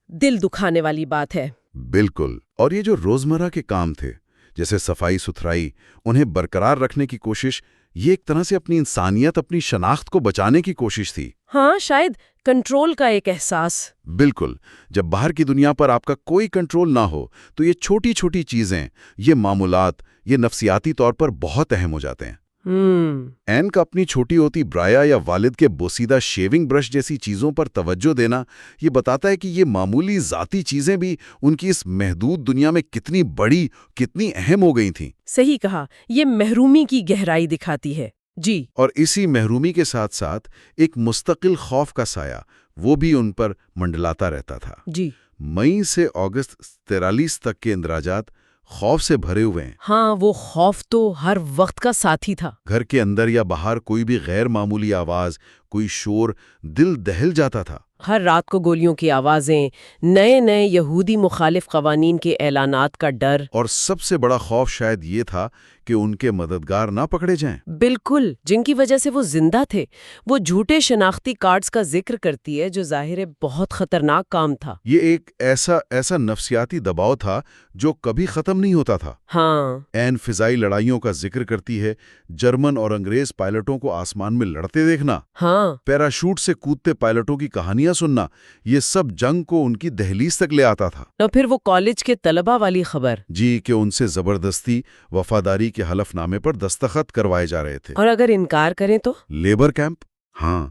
دل دکھانے والی بات ہے۔ بالکل، اور یہ جو روزمرہ کے کام تھے جیسے صفائی ستھرائی، انہیں برقرار رکھنے کی کوشش، یہ ایک طرح سے اپنی انسانیت، اپنی شناخت کو بچانے کی کوشش تھی۔ ہاں، شاید کنٹرول کا ایک احساس۔ بالکل، جب باہر کی دنیا پر آپ کا کوئی کنٹرول نہ ہو تو یہ چھوٹی چھوٹی چیزیں، یہ معمولات، یہ نفسیاتی طور پر بہت اہم ہو جاتے ہیں۔ این کا اپنی چھوٹی ہوتی برایا یا والد کے بوسیدہ شیونگ برش جیسی چیزوں پر توجہ دینا یہ بتاتا ہے کہ یہ معمولی ذاتی چیزیں بھی ان کی اس محدود دنیا میں کتنی بڑی، کتنی اہم ہو گئی تھیں۔ صحیح کہا، یہ محرومی کی گہرائی دکھاتی ہے۔ جی، اور اسی محرومی کے ساتھ ساتھ ایک مستقل خوف کا سایہ وہ بھی ان پر منڈلاتا رہتا تھا۔ جی، مئی سے اگست 43 تک کے اندراجات خوف سے بھرے ہوئے ہیں۔ ہاں، وہ خوف تو ہر وقت کا ساتھی تھا۔ گھر کے اندر یا باہر کوئی بھی غیر معمولی آواز، کوئی شور دل دہل جاتا تھا۔ ہر رات کو گولیوں کی آوازیں، نئے نئے یہودی مخالف قوانین کے اعلانات کا ڈر۔ اور سب سے بڑا خوف شاید یہ تھا کہ ان کے مددگار نہ پکڑے جائیں۔ بالکل، جن کی وجہ سے وہ زندہ تھے۔ وہ جھوٹے شناختی کارڈز کا ذکر کرتی ہے جو ظاہر ہے بہت خطرناک کام تھا۔ یہ ایک ایسا نفسیاتی دباؤ تھا جو کبھی ختم نہیں ہوتا تھا۔ ہاں، این فضائی لڑائیوں کا ذکر کرتی ہے، جرمن اور انگریز پائلٹوں کو آسمان میں لڑتے دیکھنا، ہاں، پیراشوٹ سے کودتے پائلٹوں کی کہانیاں سننا، یہ سب جنگ کو ان کی دہلیز تک لے آتا تھا۔ اور پھر وہ کالج کے طلبہ والی خبر، جی، کہ ان سے زبردستی وفاداری کے حلف نامے پر دستخط کروائے جا رہے تھے۔ اور اگر انکار کریں تو؟ Labour camp? ہاں،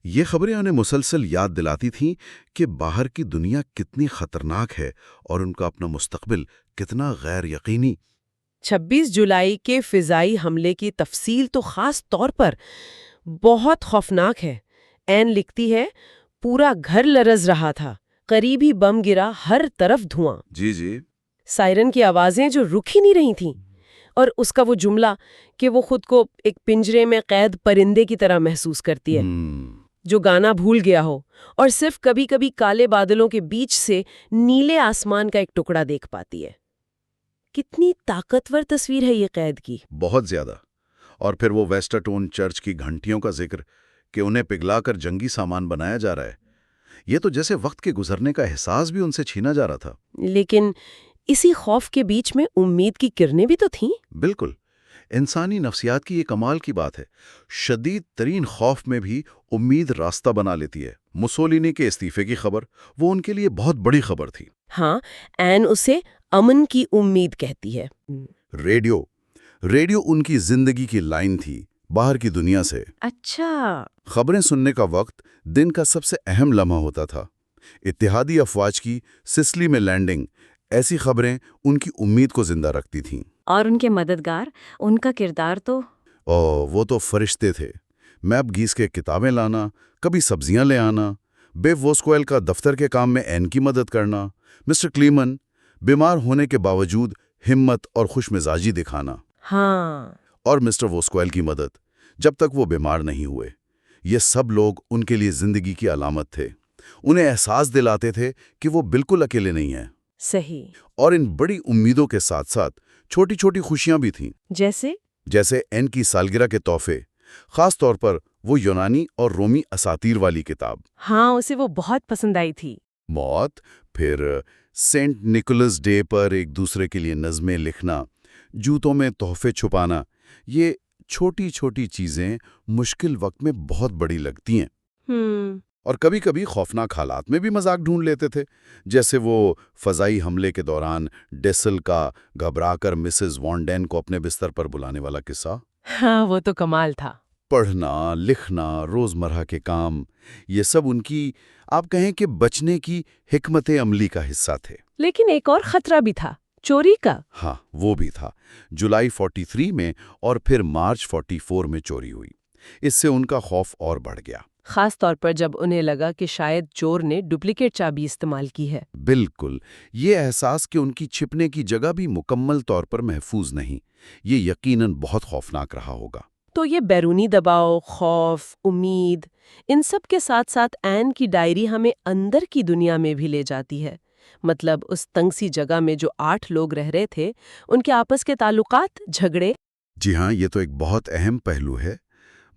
یہ خبریں انہیں مسلسل یاد دلاتی تھیں کہ باہر کی دنیا کتنی خطرناک ہے اور ان کا اپنا مستقبل کتنا غیر یقینی۔ 26 جولائی کے فضائی حملے کی تفصیل تو خاص طور پر بہت خوفناک ہے۔ این لکھتی ہے، پورا گھر لرز رہا تھا، قریب ہی بم گرا، ہر طرف دھواں، جی سائرن کی آوازیں جو رک ہی نہیں رہی تھیں، اور اس کا وہ جملہ کہ وہ خود کو ایک پنجرے میں قید پرندے کی طرح محسوس کرتی ہے جو گانا بھول گیا ہو اور صرف کبھی کبھی کالے بادلوں کے بیچ سے نیلے آسمان کا ایک ٹکڑا دیکھ پاتی ہے۔ کتنی طاقتور تصویر ہے یہ قید کی۔ بہت زیادہ۔ اور پھر وہ ویسٹرٹون چرچ کی گھنٹیوں کا ذکر کہ انہیں پگھلا کر جنگی سامان بنایا جا رہا ہے، یہ تو جیسے وقت کے گزرنے کا احساس بھی ان سے چھینا جا رہا تھا۔ لیکن اسی خوف کے بیچ میں امید کی کرنیں بھی تو تھیں۔ بالکل، انسانی نفسیات کی یہ کمال کی بات ہے، شدید ترین خوف میں بھی امید راستہ بنا لیتی ہے۔ مسولینی کے استعفے کی خبر، وہ ان کے لیے بہت بڑی خبر تھی۔ ہاں، این اسے امن کی امید کہتی ہے۔ ریڈیو ان کی زندگی کی لائن تھی، باہر کی دنیا سے۔ اچھا، خبریں سننے کا وقت دن کا سب سے اہم لمحہ ہوتا تھا۔ اتحادی افواج کی سسلی میں لینڈنگ، ایسی خبریں ان کی امید کو زندہ رکھتی تھیں۔ اور ان کے مددگار، ان کا کردار تو وہ تو فرشتے تھے، میپ گھیس کے کتابیں لانا، کبھی سبزیاں لے آنا، بیو ووسکویل کا دفتر کے کام میں این کی مدد کرنا، مسٹر کلیمن بیمار ہونے کے باوجود ہمت اور خوش مزاجی دکھانا، ہاں، اور مسٹر ووسکویل کی مدد جب تک وہ بیمار نہیں ہوئے۔ یہ سب لوگ ان کے لیے زندگی کی علامت تھے، انہیں احساس دلاتے تھے کہ وہ بالکل اکیلے نہیں ہیں۔ صحیح۔ اور ان بڑی امیدوں کے ساتھ ساتھ چھوٹی چھوٹی خوشیاں بھی تھیں، جیسے این کی سالگرہ کے تحفے، خاص طور پر وہ یونانی اور رومی اساطیر والی کتاب۔ ہاں، اسے وہ بہت پسند آئی تھی۔ موت، پھر سینٹ نکولس ڈے پر ایک دوسرے کے لیے نظمیں لکھنا، جوتوں میں تحفے چھپانا، یہ چھوٹی چھوٹی چیزیں مشکل وقت میں بہت بڑی لگتی ہیں۔ اور کبھی کبھی خوفناک حالات میں بھی مذاق ڈھونڈ لیتے تھے، جیسے وہ فضائی حملے کے دوران ڈیسل کا گھبرا کر مسز وان ڈین کو اپنے بستر پر بلانے والا قصہ۔ ہاں، وہ تو کمال تھا۔ پڑھنا، لکھنا، روزمرہ کے کام، یہ سب ان کی، آپ کہیں کہ بچنے کی حکمت عملی کا حصہ تھے۔ لیکن ایک اور خطرہ بھی تھا، چوری کا۔ ہاں، وہ بھی تھا۔ جولائی 43 میں اور پھر مارچ 44 میں چوری ہوئی۔ اس سے ان کا خوف اور بڑھ گیا، خاص طور پر جب انہیں لگا کہ شاید چور نے ڈپلیکیٹ چابی استعمال کی ہے۔ بالکل، یہ احساس کہ ان کی چھپنے کی جگہ بھی مکمل طور پر محفوظ نہیں، یہ یقیناً بہت خوفناک رہا ہوگا۔ تو یہ بیرونی دباؤ، خوف، امید، ان سب کے ساتھ ساتھ این کی ڈائری ہمیں اندر کی دنیا میں بھی لے جاتی ہے۔ مطلب اس تنگ سی جگہ میں جو 8 لوگ رہ رہے تھے، ان کے آپس کے تعلقات، جھگڑے۔ جی ہاں، یہ تو ایک بہت اہم پہلو ہے۔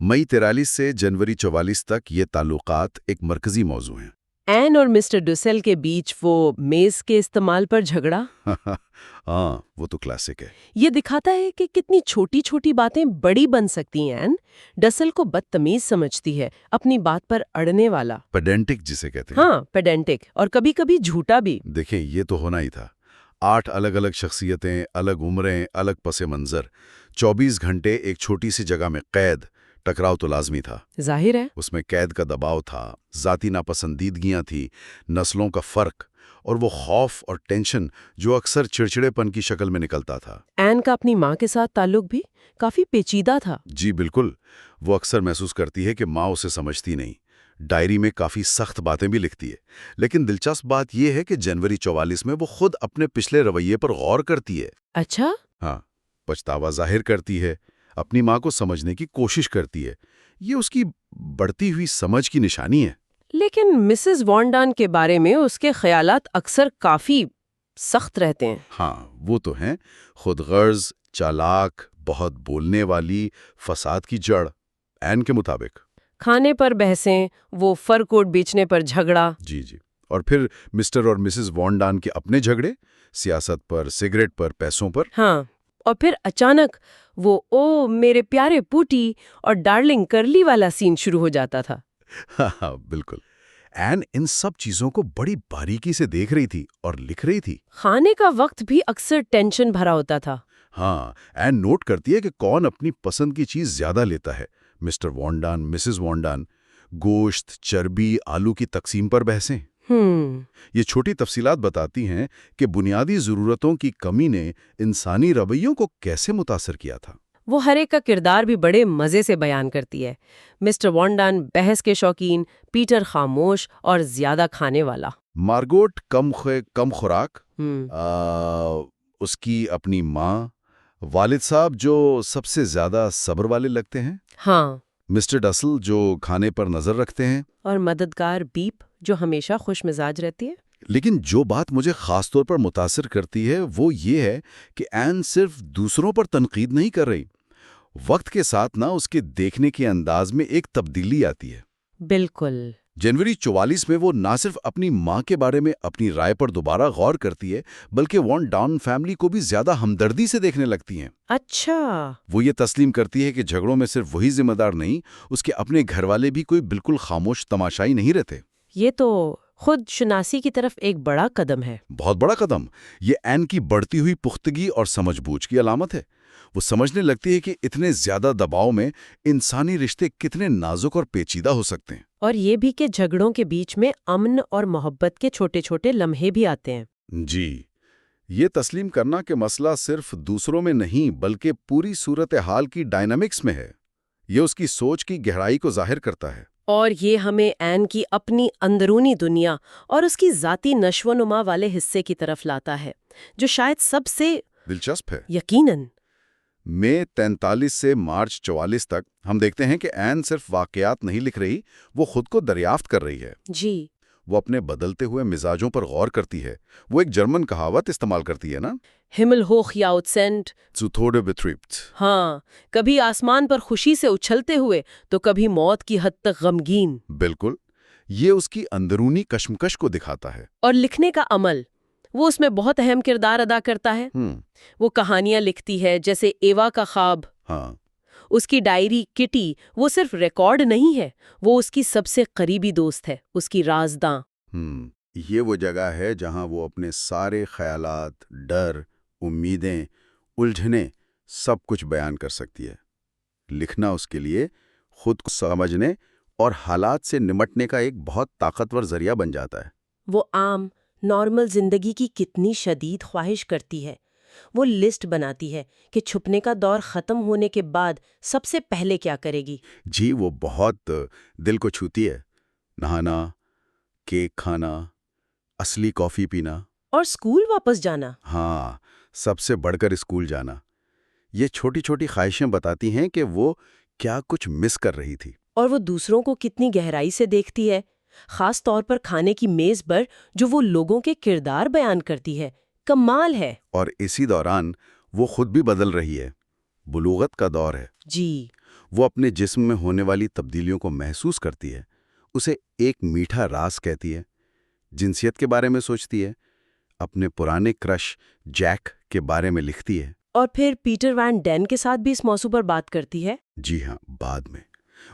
مئی 43 سے جنوری 44 تک یہ تعلقات ایک مرکزی موضوع ہیں۔ این اور مسٹر ڈسل کے بیچ وہ میز کے استعمال پر جھگڑا، ہاں، وہ تو کلاسک ہے۔ یہ دکھاتا ہے کہ کتنی چھوٹی چھوٹی باتیں بڑی بن سکتی ہیں۔ این ڈسل کو بدتمیز سمجھتی ہے، اپنی بات پر اڑنے والا، پیڈینٹک جسے کہتے ہیں۔ ہاں، پیڈینٹک، اور کبھی کبھی جھوٹا بھی۔ دیکھیں، یہ تو ہونا ہی تھا۔ 8 الگ الگ شخصیتیں، الگ عمریں، الگ پس منظر، 24 گھنٹے ایک چھوٹی سی جگہ میں قید۔ ٹکراؤ تو لازمی تھا، ظاہر ہے۔ اس میں قید کا دباؤ تھا، ذاتی ناپسندیدگیاں تھیں، نسلوں کا فرق، اور وہ خوف اور ٹینشن جو اکثر چڑچڑے پن کی شکل میں نکلتا تھا۔ این کا اپنی ماں کے ساتھ تعلق بھی کافی پیچیدہ تھا۔ جی بالکل، وہ اکثر محسوس کرتی ہے کہ ماں اسے سمجھتی نہیں، ڈائری میں کافی سخت باتیں بھی لکھتی ہے۔ لیکن دلچسپ بات یہ ہے کہ جنوری 44 میں وہ خود اپنے پچھلے رویے پر غور کرتی ہے۔ اچھا؟ ہاں، پچھتاوا ظاہر کرتی ہے، اپنی ماں کو سمجھنے کی کوشش کرتی ہے۔ یہ اس کی بڑھتی ہوئی سمجھ کی نشانی ہے۔ لیکن مسز وانڈان کے بارے میں اس کے خیالات اکثر کافی سخت رہتے ہیں۔ ہاں وہ تو ہیں، خود غرض، چالاک، بہت بولنے والی، فساد کی جڑ، این کے مطابق۔ کھانے پر بحثیں، وہ فر کوٹ بیچنے پر جھگڑا۔ جی جی، اور پھر مسٹر اور مسز وانڈان کے اپنے جھگڑے، سیاست پر، سگریٹ پر، پیسوں پر۔ ہاں، اور پھر اچانک وہ او میرے پیارے پوٹی اور ڈارلنگ کرلی والا سین شروع ہو جاتا تھا۔ ہاں بالکل، این ان سب چیزوں کو بڑی باریکی سے دیکھ رہی تھی اور لکھ رہی تھی۔ کھانے کا وقت بھی اکثر ٹینشن بھرا ہوتا تھا۔ ہاں، این نوٹ کرتی ہے کہ کون اپنی پسند کی چیز زیادہ لیتا ہے۔ مسٹر وانڈان، مسز وانڈان، گوشت، چربی، آلو کی تقسیم پر بحثیں۔ یہ چھوٹی تفصیلات بتاتی ہیں کہ بنیادی ضرورتوں کی کمی نے انسانی رویوں کو کیسے متاثر کیا تھا۔ وہ ہر ایک کا کردار بھی بڑے مزے سے بیان کرتی ہے۔ مسٹر وانڈان بحث کے شوقین، پیٹر خاموش اور زیادہ کھانے والا۔ مارگوٹ کم خوراک، اس کی اپنی ماں، والد صاحب جو سب سے زیادہ صبر والے لگتے ہیں، ہاں، مسٹر ڈسل جو کھانے پر نظر رکھتے ہیں، اور مددگار بیپ جو ہمیشہ خوش مزاج رہتی ہے۔ لیکن جو بات مجھے خاص طور پر متاثر کرتی ہے وہ یہ ہے کہ این صرف دوسروں پر تنقید نہیں کر رہی، وقت کے ساتھ نہ اس کے دیکھنے کے انداز میں ایک تبدیلی آتی ہے۔ بالکل۔ جنوری 44 میں وہ نہ صرف اپنی ماں کے بارے میں اپنی رائے پر دوبارہ غور کرتی ہے، بلکہ وان ڈان فیملی کو بھی زیادہ ہمدردی سے دیکھنے لگتی ہیں۔ اچھا۔ وہ یہ تسلیم کرتی ہے کہ جھگڑوں میں صرف وہی ذمہ دار نہیں، اس کے اپنے گھر والے بھی کوئی بالکل خاموش تماشائی نہیں رہتے۔ یہ تو خود شناسی کی طرف ایک بڑا قدم ہے۔ بہت بڑا قدم۔ یہ این کی بڑھتی ہوئی پختگی اور سمجھ بوجھ کی علامت ہے۔ وہ سمجھنے لگتی ہے کہ اتنے زیادہ دباؤ میں انسانی رشتے کتنے نازک اور پیچیدہ ہو سکتے ہیں۔ اور یہ بھی کہ جھگڑوں کے بیچ میں امن اور محبت کے چھوٹے چھوٹے لمحے بھی آتے ہیں۔ جی، یہ تسلیم کرنا کہ مسئلہ صرف دوسروں میں نہیں بلکہ پوری صورتحال کی ڈائنامکس میں ہے، یہ اس کی سوچ کی گہرائی کو ظاہر کرتا ہے۔ اور یہ ہمیں این کی اپنی اندرونی دنیا اور اس کی ذاتی نشو و نما والے حصے کی طرف لاتا ہے، جو شاید سب سے دلچسپ ہے۔ یقیناً مئی 43 سے مارچ 44 تک ہم دیکھتے ہیں کہ این صرف واقعات نہیں لکھ رہی، وہ خود کو دریافت کر رہی ہے۔ جی، وہ اپنے بدلتے ہوئے مزاجوں پر غور کرتی ہے۔ وہ ایک جرمن کہاوت استعمال کرتی ہے نا، ہمل ہوخ یاؤتسینٹ، zu Tode betrübt۔ ہاں، کبھی آسمان پر خوشی سے اچھلتے ہوئے تو کبھی موت کی حد تک غمگین۔ بالکل، یہ اس کی اندرونی کشمکش کو دکھاتا ہے۔ اور لکھنے کا عمل، وہ اس میں بہت اہم کردار ادا کرتا ہے۔ وہ کہانیاں لکھتی ہے جیسے ایوا کا خواب۔ ہاں، اس کی ڈائری کٹی وہ صرف ریکارڈ نہیں ہے، وہ اس کی سب سے قریبی دوست ہے، اس کی رازداں۔ یہ وہ جگہ ہے جہاں وہ اپنے سارے خیالات، ڈر، امیدیں، الجھنیں، سب کچھ بیان کر سکتی ہے۔ لکھنا اس کے لیے خود کو سمجھنے اور حالات سے نمٹنے کا ایک بہت طاقتور ذریعہ بن جاتا ہے۔ وہ عام نارمل زندگی کی کتنی شدید خواہش کرتی ہے۔ وہ لسٹ بناتی ہے کہ چھپنے کا دور ختم ہونے کے بعد سب سے پہلے کیا کرے گی۔ جی، وہ بہت دل کو چھوتی ہے۔ نہانا، کیک کھانا، اصلی کافی پینا، اور اسکول واپس جانا۔ ہاں، سب سے بڑھ کر اسکول جانا۔ یہ چھوٹی چھوٹی خواہشیں بتاتی ہیں کہ وہ کیا کچھ مس کر رہی تھی۔ اور وہ دوسروں کو کتنی گہرائی سے دیکھتی ہے، خاص طور پر کھانے کی میز پر جو وہ لوگوں کے کردار بیان کرتی ہے۔ کمال ہے۔ اور اسی دوران وہ خود بھی بدل رہی ہے۔ بلوغت کا دور ہے۔ جی، وہ اپنے جسم میں ہونے والی تبدیلیوں کو محسوس کرتی ہے، اسے ایک میٹھا راز کہتی ہے، جنسیت کے بارے میں سوچتی ہے، اپنے پرانے کرش جیک کے بارے میں لکھتی ہے۔ اور پھر پیٹر وین ڈین کے ساتھ بھی اس موضوع پر بات کرتی ہے۔ جی ہاں، بعد میں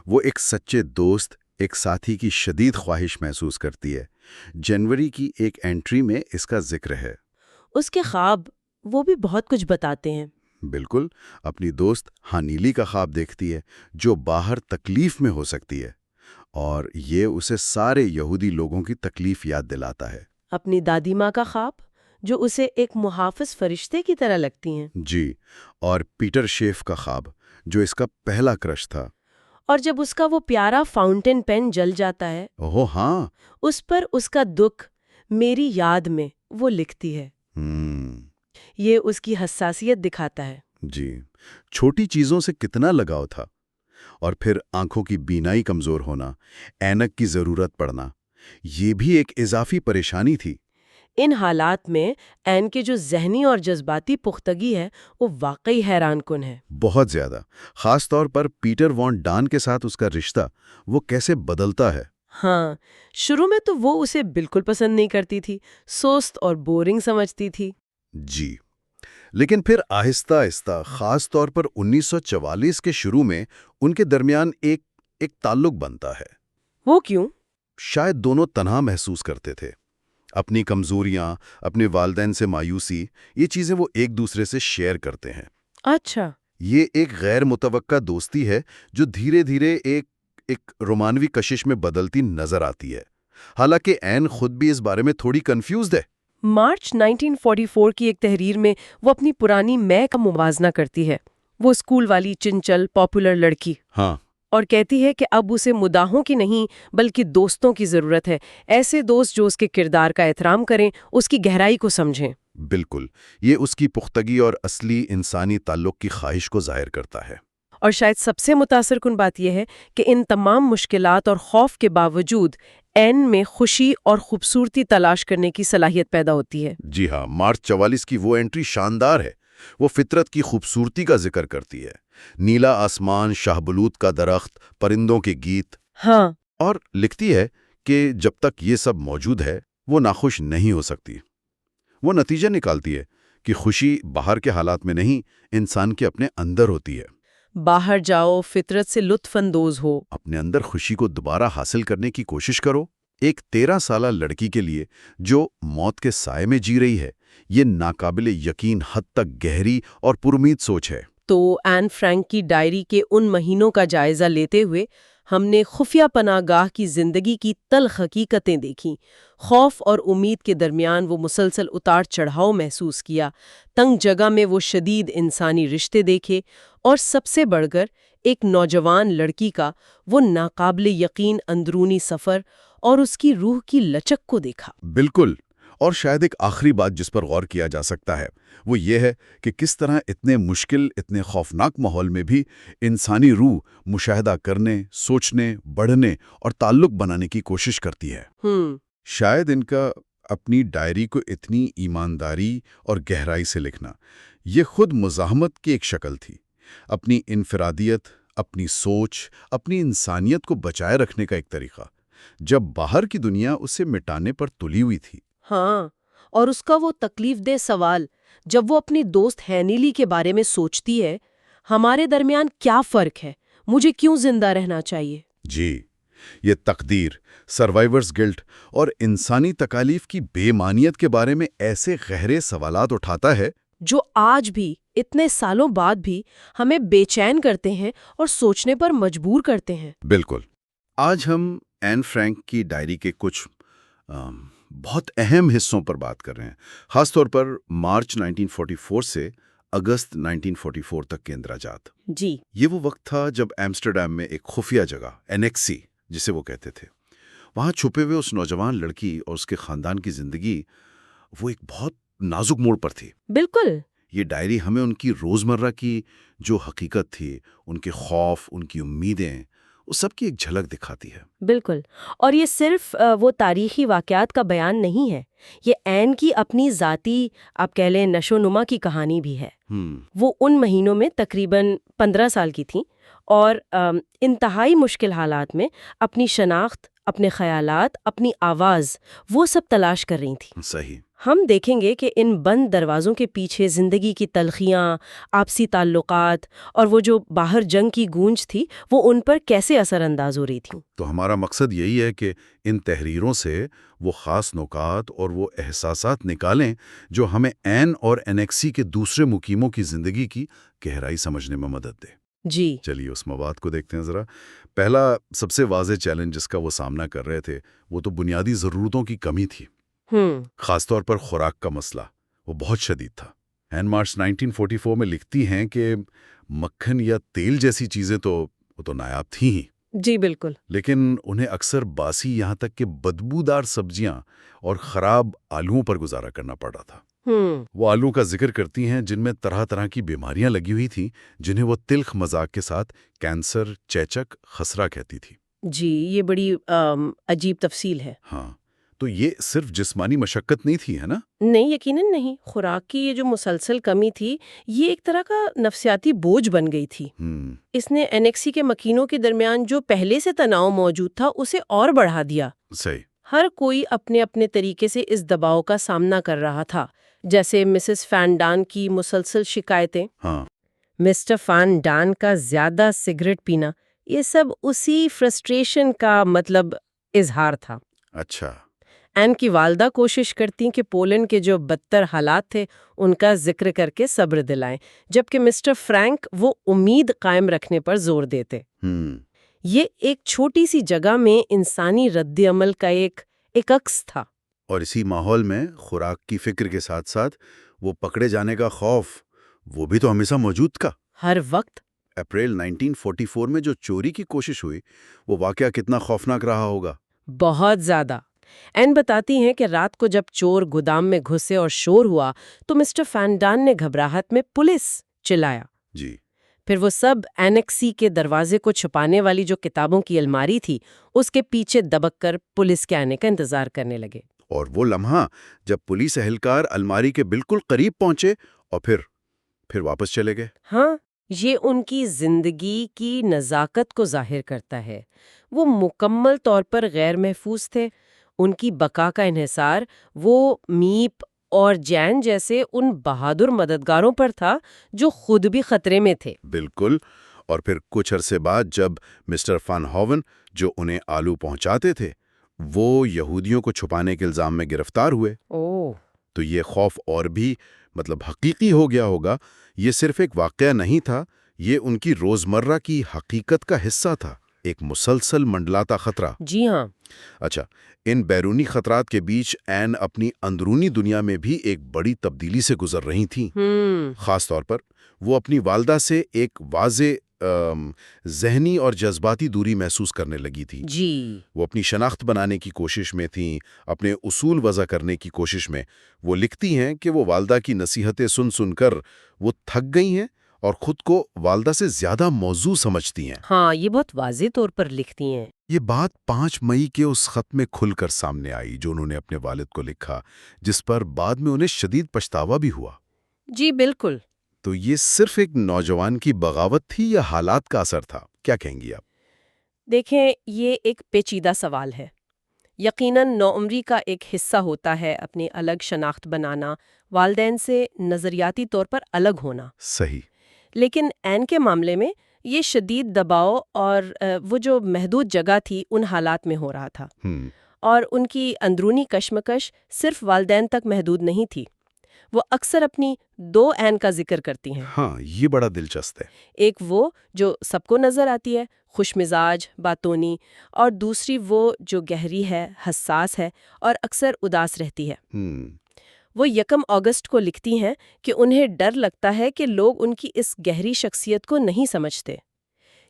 وہ ایک سچے دوست، ایک ساتھی کی شدید خواہش محسوس کرتی ہے۔ جنوری کی ایک انٹری میں اس کا ذکر ہے۔ اس کے خواب وہ بھی بہت کچھ بتاتے ہیں۔ بالکل، اپنی دوست ہانیلی کا خواب دیکھتی ہے جو باہر تکلیف میں ہو سکتی ہے، اور یہ اسے سارے یہودی لوگوں کی تکلیف یاد دلاتا ہے۔ اپنی دادی ماں کا خواب جو اسے ایک محافظ فرشتے کی طرح لگتی ہیں۔ جی، اور پیٹر شیف کا خواب جو اس کا پہلا کرش تھا۔ اور جب اس کا وہ پیارا فاؤنٹین پین جل جاتا ہے، اوہ ہاں، اس پر اس کا دکھ میری یاد میں وہ لکھتی ہے۔ یہ اس کی حساسیت دکھاتا ہے۔ جی، چھوٹی چیزوں سے کتنا لگاؤ تھا۔ اور پھر آنکھوں کی بینائی کمزور ہونا، اینک کی ضرورت پڑنا، یہ بھی ایک اضافی پریشانی تھی۔ ان حالات میں این کے جو ذہنی اور جذباتی پختگی ہے وہ واقعی حیران کن ہے۔ بہت زیادہ، خاص طور پر پیٹر وان ڈان کے ساتھ اس کا رشتہ وہ کیسے بدلتا ہے۔ ہاں، شروع میں تو وہ اسے بالکل پسند نہیں کرتی تھی، سست اور بورنگ سمجھتی تھی۔ جی، لیکن پھر آہستہ آہستہ، خاص طور پر 1944 کے شروع میں ان کے درمیان ایک تعلق بنتا ہے۔ وہ کیوں؟ شاید دونوں تنہا محسوس کرتے تھے، اپنی کمزوریاں، اپنے والدین سے مایوسی، یہ چیزیں وہ ایک دوسرے سے شیئر کرتے ہیں۔ اچھا۔ یہ ایک غیر متوقع دوستی ہے جو دھیرے دھیرے ایک رومانوی کشش میں بدلتی نظر آتی ہے، حالانکہ این خود بھی اس بارے میں تھوڑی کنفیوزڈ ہے۔ مارچ 1944 کی ایک تحریر میں وہ اپنی پرانی میں کا موازنہ کرتی ہے، وہ اسکول والی چنچل پاپولر لڑکی، ہاں، اور کہتی ہے کہ اب اسے مداحوں کی نہیں بلکہ دوستوں کی ضرورت ہے، ایسے دوست جو اس کے کردار کا احترام کریں، اس کی گہرائی کو سمجھیں۔ بالکل، یہ اس کی پختگی اور اصلی انسانی تعلق کی خواہش کو ظاہر کرتا ہے۔ اور شاید سب سے متاثر کن بات یہ ہے کہ ان تمام مشکلات اور خوف کے باوجود این میں خوشی اور خوبصورتی تلاش کرنے کی صلاحیت پیدا ہوتی ہے۔ جی ہاں، مارچ 44 کی وہ انٹری شاندار ہے۔ وہ فطرت کی خوبصورتی کا ذکر کرتی ہے، نیلا آسمان، شاہ بلوط کا درخت، پرندوں کے گیت، ہاں، اور لکھتی ہے کہ جب تک یہ سب موجود ہے وہ ناخوش نہیں ہو سکتی۔ وہ نتیجہ نکالتی ہے کہ خوشی باہر کے حالات میں نہیں، انسان کے اپنے اندر ہوتی ہے۔ باہر جاؤ، فطرت سے لطف اندوز ہو۔ اپنے اندر خوشی کو دوبارہ حاصل کرنے کی کوشش کرو۔ ایک 13 سالہ لڑکی کے لیے جو موت کے سائے میں جی رہی ہے، یہ ناقابل یقین حد تک گہری اور پرامید سوچ ہے۔ تو این فرینک کی ڈائری کے ان مہینوں کا جائزہ لیتے ہوئے ہم نے خفیہ پناہ گاہ کی زندگی کی تلخ حقیقتیں دیکھیں، خوف اور امید کے درمیان وہ مسلسل اتار چڑھاؤ محسوس کیا، تنگ جگہ میں وہ شدید انسانی رشتے دیکھے، اور سب سے بڑھ کر ایک نوجوان لڑکی کا وہ ناقابل یقین اندرونی سفر اور اس کی روح کی لچک کو دیکھا۔ بالکل، اور شاید ایک آخری بات جس پر غور کیا جا سکتا ہے وہ یہ ہے کہ کس طرح اتنے مشکل، اتنے خوفناک ماحول میں بھی انسانی روح مشاہدہ کرنے، سوچنے، بڑھنے اور تعلق بنانے کی کوشش کرتی ہے۔ شاید ان کا اپنی ڈائری کو اتنی ایمانداری اور گہرائی سے لکھنا یہ خود مزاحمت کی ایک شکل تھی، اپنی انفرادیت، اپنی سوچ، اپنی انسانیت کو بچائے رکھنے کا ایک طریقہ، جب باہر کی دنیا اسے مٹانے پر تلی ہوئی تھی۔ ہاں، اور اس کا وہ تکلیف دہ سوال جب وہ اپنی دوست ہینیلی کے بارے میں سوچتی ہے، ہمارے درمیان کیا فرق ہے، مجھے کیوں زندہ رہنا چاہیے؟ جی، یہ تقدیر، سروائیورز گلٹ اور انسانی تکالیف کی بے معنیت کے بارے میں ایسے گہرے سوالات اٹھاتا ہے جو آج بھی اتنے سالوں بعد بھی ہمیں بے چین کرتے ہیں اور سوچنے پر مجبور کرتے ہیں۔ بالکل۔ آج ہم این فرینک کی ڈائری کے کچھ بہت اہم حصوں پر بات کر رہے ہیں، خاص طور پر مارچ 1944 سے اگست 1944 تک کے اندراجات۔ جی، یہ وہ وقت تھا جب ایمسٹرڈیم میں ایک خفیہ جگہ اینیکسی جسے وہ کہتے تھے، وہاں چھپے ہوئے اس نوجوان لڑکی اور اس کے خاندان کی زندگی وہ ایک بہت نازک موڑ پر تھی۔ بالکل۔ یہ ڈائری ہمیں ان کی روزمرہ کی جو حقیقت تھی، ان کے خوف، ان کی امیدیں، اس سب کی ایک جھلک دکھاتی ہے۔ بالکل، اور یہ صرف وہ تاریخی واقعات کا بیان نہیں ہے، یہ این کی اپنی ذاتی، آپ کہہ لیں، نشو نما کی کہانی بھی ہے۔ وہ ان مہینوں میں تقریباً 15 سال کی تھیں اور انتہائی مشکل حالات میں اپنی شناخت، اپنے خیالات، اپنی آواز، وہ سب تلاش کر رہی تھیں۔ صحیح۔ ہم دیکھیں گے کہ ان بند دروازوں کے پیچھے زندگی کی تلخیاں، آپسی تعلقات اور وہ جو باہر جنگ کی گونج تھی، وہ ان پر کیسے اثر انداز ہو رہی تھیں۔ تو ہمارا مقصد یہی ہے کہ ان تحریروں سے وہ خاص نکات اور وہ احساسات نکالیں جو ہمیں این اور اینیکسی کے دوسرے مقیموں کی زندگی کی گہرائی سمجھنے میں مدد دے۔ جی، چلیے اس مواد کو دیکھتے ہیں ذرا۔ پہلا سب سے واضح چیلنج جس کا وہ سامنا کر رہے تھے وہ تو بنیادی ضرورتوں کی کمی تھی، خاص طور پر خوراک کا مسئلہ وہ بہت شدید تھا۔ این مارچ 1944 میں لکھتی ہیں کہ مکھن یا تیل جیسی چیزیں تو نایاب تھیں ہی، جی بالکل، لیکن انہیں اکثر باسی یہاں تک کہ بدبودار سبزیاں اور خراب آلوؤں پر گزارا کرنا پڑا تھا۔ وہ آلو کا ذکر کرتی ہیں جن میں طرح طرح کی بیماریاں لگی ہوئی تھیں، جنہیں وہ تلخ مذاق کے ساتھ کینسر، چیچک، خسرہ کہتی تھی۔ جی، یہ بڑی عجیب تفصیل ہے۔ ہاں، تو یہ صرف جسمانی مشقت نہیں تھی، ہے نا؟ نہیں، یقیناً نہیں۔ خوراک کی یہ جو مسلسل کمی تھی، یہ ایک طرح کا نفسیاتی بوجھ بن گئی تھی۔ اس نے انیکسی کے مکینوں کے درمیان جو پہلے سے تناؤ موجود تھا اسے اور بڑھا دیا۔ صحیح۔ ہر کوئی اپنے اپنے طریقے سے اس دباؤ کا سامنا کر رہا تھا، جیسے مسز فین ڈان کی مسلسل شکایتیں، ہاں، مسٹر فین ڈان کا زیادہ سگریٹ پینا، یہ سب اسی فرسٹریشن کا اظہار تھا۔ اچھا۔ این کی والدہ کوشش کرتی کہ پولینڈ کے جو بدتر حالات تھے ان کا ذکر کر کے صبر دلائیں، جبکہ مسٹر فرینک وہ امید قائم رکھنے پر زور دیتے۔ یہ ایک چھوٹی سی جگہ میں انسانی رد عمل کا ایک عکس تھا۔ اور اسی ماحول میں خوراک کی فکر کے ساتھ ساتھ وہ پکڑے جانے کا خوف، وہ بھی تو ہمیشہ موجود تھا۔ ہر وقت۔ اپریل 1944 میں جو چوری کی کوشش ہوئی، وہ واقعہ کتنا خوفناک رہا ہوگا؟ بہت زیادہ۔ این بتاتی ہیں کہ رات کو جب چور گودام میں گھسے اور شور ہوا تو مسٹر فین ڈان نے گھبراہٹ میں پولیس چلایا۔ جی۔ پھر وہ سب اینیکسی کے دروازے کو چھپانے والی جو کتابوں کی الماری تھی اس کے پیچھے دبک کر پولیس کے آنے کا انتظار کرنے لگے۔ اور وہ لمحہ جب پولیس اہلکار الماری کے بالکل قریب پہنچے اور پھر واپس چلے گئے۔ ہاں، یہ ان کی زندگی کی نزاکت کو ظاہر کرتا ہے۔ وہ مکمل طور پر غیر محفوظ تھے۔ ان کی بقا کا انحصار وہ میپ اور جین جیسے ان بہادر مددگاروں پر تھا جو خود بھی خطرے میں تھے۔ بالکل۔ اور پھر کچھ عرصے بعد جب مسٹر فان ہوون، جو انہیں آلو پہنچاتے تھے، وہ یہودیوں کو چھپانے کے الزام میں گرفتار ہوئے، تو یہ خوف اور بھی حقیقی ہو گیا ہوگا۔ یہ صرف ایک واقعہ نہیں تھا، یہ ان کی روزمرہ کی حقیقت کا حصہ تھا، ایک مسلسل منڈلاتا خطرہ۔ جی ہاں۔ اچھا، ان بیرونی خطرات کے بیچ این اپنی اندرونی دنیا میں بھی ایک بڑی تبدیلی سے گزر رہی تھیں۔ خاص طور پر وہ اپنی والدہ سے ایک واضح ذہنی اور جذباتی دوری محسوس کرنے لگی تھی۔ جی۔ وہ اپنی شناخت بنانے کی کوشش میں تھیں، اپنے اصول وضع کرنے کی کوشش میں۔ وہ لکھتی ہیں کہ وہ والدہ کی نصیحتیں سن سن کر وہ تھک گئی ہیں اور خود کو والدہ سے زیادہ موزوں سمجھتی ہیں۔ ہاں، یہ بہت واضح طور پر لکھتی ہیں۔ یہ بات 5 مئی کے اس خط میں کھل کر سامنے آئی جو انہوں نے اپنے والد کو لکھا، جس پر بعد میں انہیں شدید پچھتاوا بھی ہوا۔ جی بالکل۔ تو یہ صرف ایک نوجوان کی بغاوت تھی یا حالات کا اثر تھا؟ کیا کہیں گی آپ؟ دیکھیں، یہ ایک پیچیدہ سوال ہے۔ یقیناً نوعمری کا ایک حصہ ہوتا ہے اپنی الگ شناخت بنانا، والدین سے نظریاتی طور پر الگ ہونا۔ صحیح۔ لیکن این کے معاملے میں یہ شدید دباؤ اور وہ جو محدود جگہ تھی ان حالات میں ہو رہا تھا، اور ان کی اندرونی کشمکش صرف والدین تک محدود نہیں تھی۔ وہ اکثر اپنی 2 این کا ذکر کرتی ہیں۔ ہاں، یہ بڑا دلچسپ ہے۔ ایک وہ جو سب کو نظر آتی ہے، خوش مزاج، باتونی، اور دوسری وہ جو گہری ہے، حساس ہے اور اکثر اداس رہتی ہے۔ وہ 1 اگست کو لکھتی ہیں کہ انہیں ڈر لگتا ہے کہ لوگ ان کی اس گہری شخصیت کو نہیں سمجھتے۔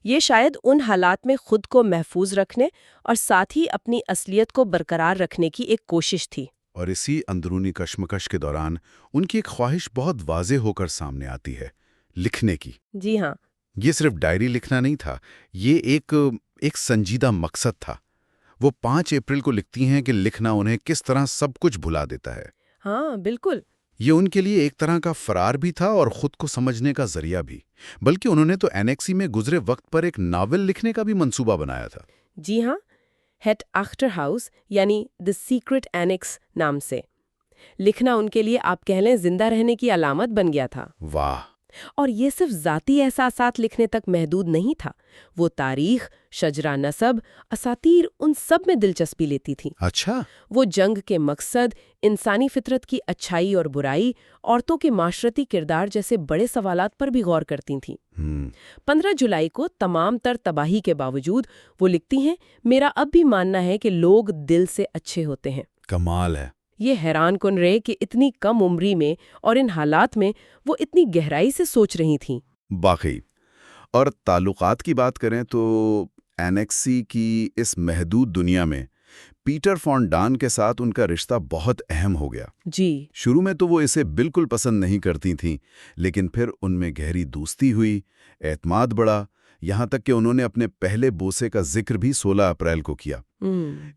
یہ شاید ان حالات میں خود کو محفوظ رکھنے اور ساتھ ہی اپنی اصلیت کو برقرار رکھنے کی ایک کوشش تھی۔ اور اسی اندرونی کشمکش کے دوران ان کی ایک خواہش بہت واضح ہو کر سامنے آتی ہے، لکھنے کی۔ جی ہاں۔ یہ صرف ڈائری لکھنا نہیں تھا، یہ ایک سنجیدہ مقصد تھا۔ وہ 5 اپریل کو لکھتی ہیں کہ لکھنا انہیں کس طرح سب کچھ بھلا دیتا ہے۔ ہاں بالکل۔ یہ ان کے لیے ایک طرح کا فرار بھی تھا اور خود کو سمجھنے کا ذریعہ بھی، بلکہ انہوں نے تو اینیکسی میں گزرے وقت پر ایک ناول لکھنے کا بھی منصوبہ بنایا تھا۔ جی ہاں، ہیٹ آخٹر ہاؤس یعنی دی سیکرٹ اینیکس نام سے لکھنا ان کے لیے آپ کہہ لیں زندہ رہنے کی علامت بن گیا تھا۔ واہ! اور یہ صرف ذاتی احساسات لکھنے تک محدود نہیں تھا، وہ تاریخ، شجرہ نسب، اساطیر، ان سب میں دلچسپی لیتی تھی۔ اچھا۔ وہ جنگ کے مقصد، انسانی فطرت کی اچھائی اور برائی، عورتوں کے معاشرتی کردار جیسے بڑے سوالات پر بھی غور کرتی تھیں۔ 15 جولائی کو تمام تر تباہی کے باوجود وہ لکھتی ہیں، میرا اب بھی ماننا ہے کہ لوگ دل سے اچھے ہوتے ہیں۔ کمال ہے۔ یہ حیران کن رہے کہ اتنی کم عمری میں اور ان حالات میں وہ اتنی گہرائی سے سوچ رہی تھیں۔ باقی اور تعلقات کی بات کریں تو اینیکسی کی اس محدود دنیا میں پیٹر فون ڈان کے ساتھ ان کا رشتہ بہت اہم ہو گیا۔ جی شروع میں تو وہ اسے بالکل پسند نہیں کرتی تھیں، لیکن پھر ان میں گہری دوستی ہوئی، اعتماد بڑھا، یہاں تک کہ انہوں نے اپنے پہلے بوسے کا ذکر بھی 16 اپریل کو کیا۔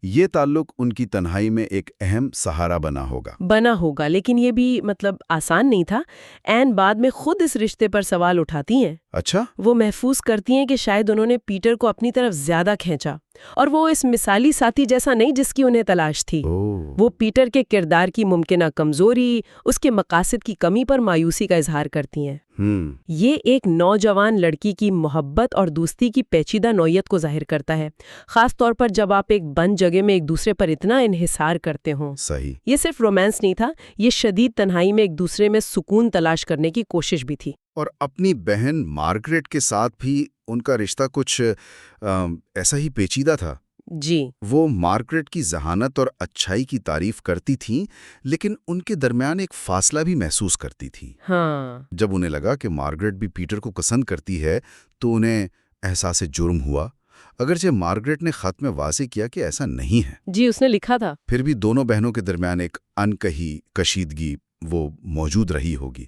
یہ تعلق ان کی تنہائی میں ایک اہم سہارا بنا ہوگا، لیکن یہ بھی آسان نہیں تھا۔ این بعد میں خود اس رشتے پر سوال اٹھاتی ہیں۔ اچھا، وہ محفوظ کرتی ہیں کہ شاید انہوں نے پیٹر کو اپنی طرف زیادہ کھینچا اور وہ اس مثالی ساتھی جیسا نہیں جس کی انہیں تلاش تھی۔ وہ پیٹر کے کردار کی ممکنہ کمزوری، اس کے مقاصد کی کمی پر مایوسی کا اظہار کرتی ہیں۔ یہ ایک نوجوان لڑکی کی محبت اور دوستی کی پیچیدہ نوعیت کو ظاہر کرتا ہے، خاص طور پر جب آپ ایک بند جگہ میں ایک دوسرے پر اتنا انحصار کرتے ہوں۔ صحیح۔ یہ صرف رومانس نہیں تھا، یہ شدید تنہائی میں ایک دوسرے میں سکون تلاش کرنے کی کوشش بھی تھی۔ اور اپنی بہن مارگریٹ کے ساتھ بھی ان کا رشتہ کچھ ایسا ہی پیچیدہ تھا۔ جی، وہ مارگریٹ کی ذہانت اور اچھائی کی تعریف کرتی تھیں، لیکن ان کے درمیان ایک فاصلہ بھی محسوس کرتی تھی۔ ہاں، جب انہیں لگا کہ مارگریٹ بھی پیٹر کو پسند کرتی ہے تو انہیں احساس جرم ہوا، اگرچہ مارگریٹ نے خط میں واضح کیا کہ ایسا نہیں ہے۔ جی اس نے لکھا تھا۔ پھر بھی دونوں بہنوں کے درمیان ایک انکہی کشیدگی وہ موجود رہی ہوگی۔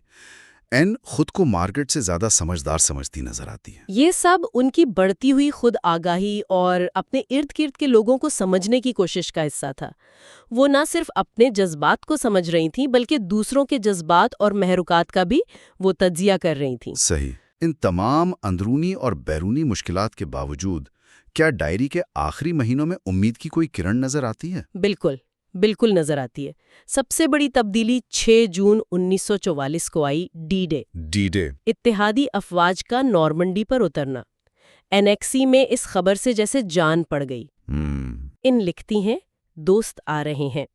این خود کو مارگریٹ سے زیادہ سمجھدار سمجھتی نظر آتی ہے۔ یہ سب ان کی بڑھتی ہوئی خود آگاہی اور اپنے ارد گرد کے لوگوں کو سمجھنے کی کوشش کا حصہ تھا۔ وہ نہ صرف اپنے جذبات کو سمجھ رہی تھیں بلکہ دوسروں کے جذبات اور محرکات کا بھی وہ تجزیہ کر رہی تھیں۔ صحیح۔ ان تمام اندرونی اور بیرونی مشکلات کے باوجود کیا ڈائری کے آخری مہینوں میں امید کی کوئی کرن نظر آتی ہے؟ بالکل نظر آتی ہے۔ سب سے بڑی تبدیلی 6 جون 1944 کو آئی، ڈی ڈے، اتحادی افواج کا نارمنڈی پر اترنا۔ اینیکسی میں اس خبر سے جیسے جان پڑ گئی۔ ان لکھتی ہیں، دوست آ رہے ہیں۔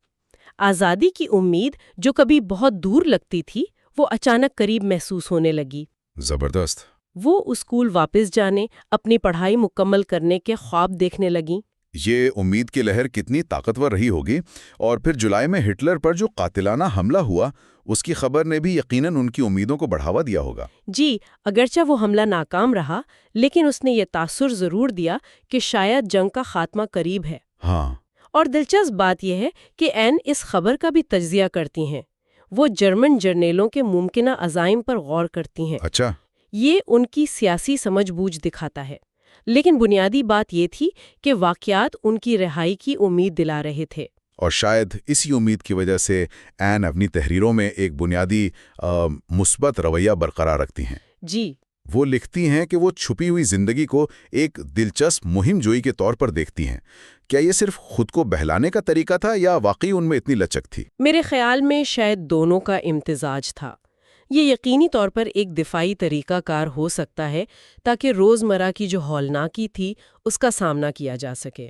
آزادی کی امید جو کبھی بہت دور لگتی تھی وہ اچانک قریب محسوس ہونے لگی۔ زبردست۔ وہ اسکول واپس جانے، اپنی پڑھائی مکمل کرنے کے خواب دیکھنے لگیں۔ یہ امید کی لہر کتنی طاقتور رہی ہوگی، اور پھر جولائی میں ہٹلر پر جو قاتلانہ حملہ ہوا اس کی خبر نے بھی یقیناً ان کی امیدوں کو بڑھاوا دیا ہوگا۔ جی، اگرچہ وہ حملہ ناکام رہا لیکن اس نے یہ تاثر ضرور دیا کہ شاید جنگ کا خاتمہ قریب ہے۔ ہاں، اور دلچسپ بات یہ ہے کہ این اس خبر کا بھی تجزیہ کرتی ہیں۔ وہ جرمن جرنیلوں کے ممکنہ عزائم پر غور کرتی ہیں۔ اچھا، یہ ان کی سیاسی سمجھ بوجھ دکھاتا ہے، لیکن بنیادی بات یہ تھی کہ واقعات ان کی رہائی کی امید دلا رہے تھے۔ اور شاید اسی امید کی وجہ سے این اپنی تحریروں میں ایک بنیادی مثبت رویہ برقرار رکھتی ہیں۔ جی، وہ لکھتی ہیں کہ وہ چھپی ہوئی زندگی کو ایک دلچسپ مہم جوئی کے طور پر دیکھتی ہیں۔ کیا یہ صرف خود کو بہلانے کا طریقہ تھا یا واقعی ان میں اتنی لچک تھی؟ میرے خیال میں شاید دونوں کا امتزاج تھا۔ یہ یقینی طور پر ایک دفاعی طریقہ کار ہو سکتا ہے تاکہ روزمرہ کی جو ہولناکی تھی اس کا سامنا کیا جا سکے،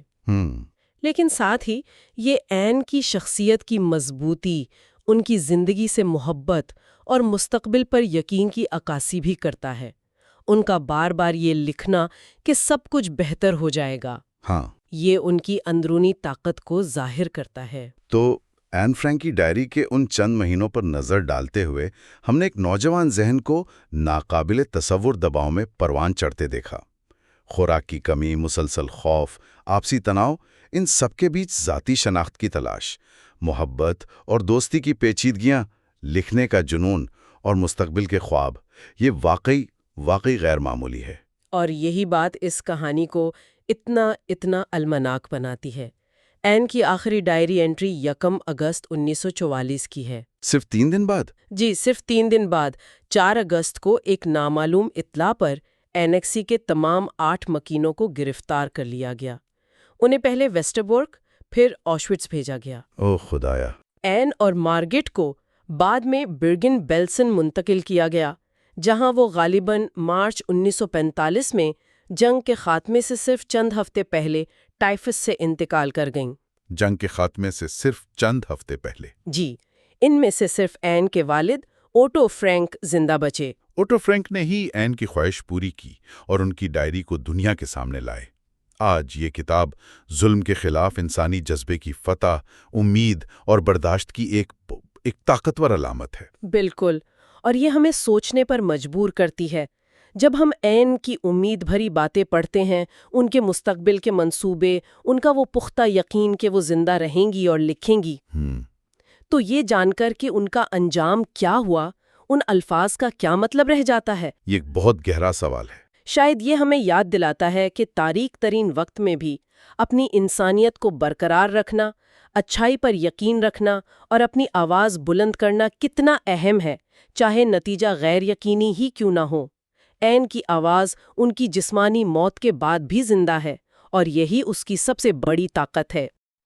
لیکن ساتھ ہی یہ این کی شخصیت کی مضبوطی، ان کی زندگی سے محبت اور مستقبل پر یقین کی عکاسی بھی کرتا ہے۔ ان کا بار بار یہ لکھنا کہ سب کچھ بہتر ہو جائے گا، یہ ان کی اندرونی طاقت کو ظاہر کرتا ہے۔ تو این فرینک کی ڈائری کے ان چند مہینوں پر نظر ڈالتے ہوئے ہم نے ایک نوجوان ذہن کو ناقابل تصور دباؤ میں پروان چڑھتے دیکھا۔ خوراک کی کمی، مسلسل خوف، آپسی تناؤ، ان سب کے بیچ ذاتی شناخت کی تلاش، محبت اور دوستی کی پیچیدگیاں، لکھنے کا جنون اور مستقبل کے خواب، یہ واقعی غیر معمولی ہے۔ اور یہی بات اس کہانی کو اتنا المناک بناتی ہے۔ این کی آخری ڈائری انٹری 1 اگست 1944 کی ہے۔ صرف 3 دن بعد؟ جی، صرف 3 دن بعد 4 اگست کو ایک نامعلوم اطلاع پر اینیکسی کے تمام 8 مکینوں کو گرفتار کر لیا گیا۔ انہیں پہلے ویسٹربورگ پھر آشوٹس بھیجا گیا۔ اوہ خدایا! این اور مارگریٹ کو بعد میں برگن بیلسن منتقل کیا گیا، جہاں وہ غالباً مارچ 1945 میں جنگ کے خاتمے سے صرف چند ہفتے پہلے ٹائفس سے انتقال کر گئیں۔ جنگ کے خاتمے سے صرف چند ہفتے پہلے؟ جی، ان میں سے صرف این کے والد اوٹو فرینک زندہ بچے۔ اوٹو فرینک نے ہی این کی خواہش پوری کی اور ان کی ڈائری کو دنیا کے سامنے لائے۔ آج یہ کتاب ظلم کے خلاف انسانی جذبے کی فتح، امید اور برداشت کی ایک طاقتور علامت ہے۔ بالکل، اور یہ ہمیں سوچنے پر مجبور کرتی ہے۔ جب ہم عین کی امید بھری باتیں پڑھتے ہیں، ان کے مستقبل کے منصوبے، ان کا وہ پختہ یقین کہ وہ زندہ رہیں گی اور لکھیں گی، تو یہ جان کر کہ ان کا انجام کیا ہوا، ان الفاظ کا کیا مطلب رہ جاتا ہے؟ یہ ایک بہت گہرا سوال ہے۔ شاید یہ ہمیں یاد دلاتا ہے کہ تاریک ترین وقت میں بھی اپنی انسانیت کو برقرار رکھنا، اچھائی پر یقین رکھنا اور اپنی آواز بلند کرنا کتنا اہم ہے، چاہے نتیجہ غیر یقینی ہی کیوں نہ ہو۔ عین کی آواز ان کی جسمانی موت کے بعد بھی زندہ ہے، اور یہی اس کی سب سے بڑی طاقت ہے۔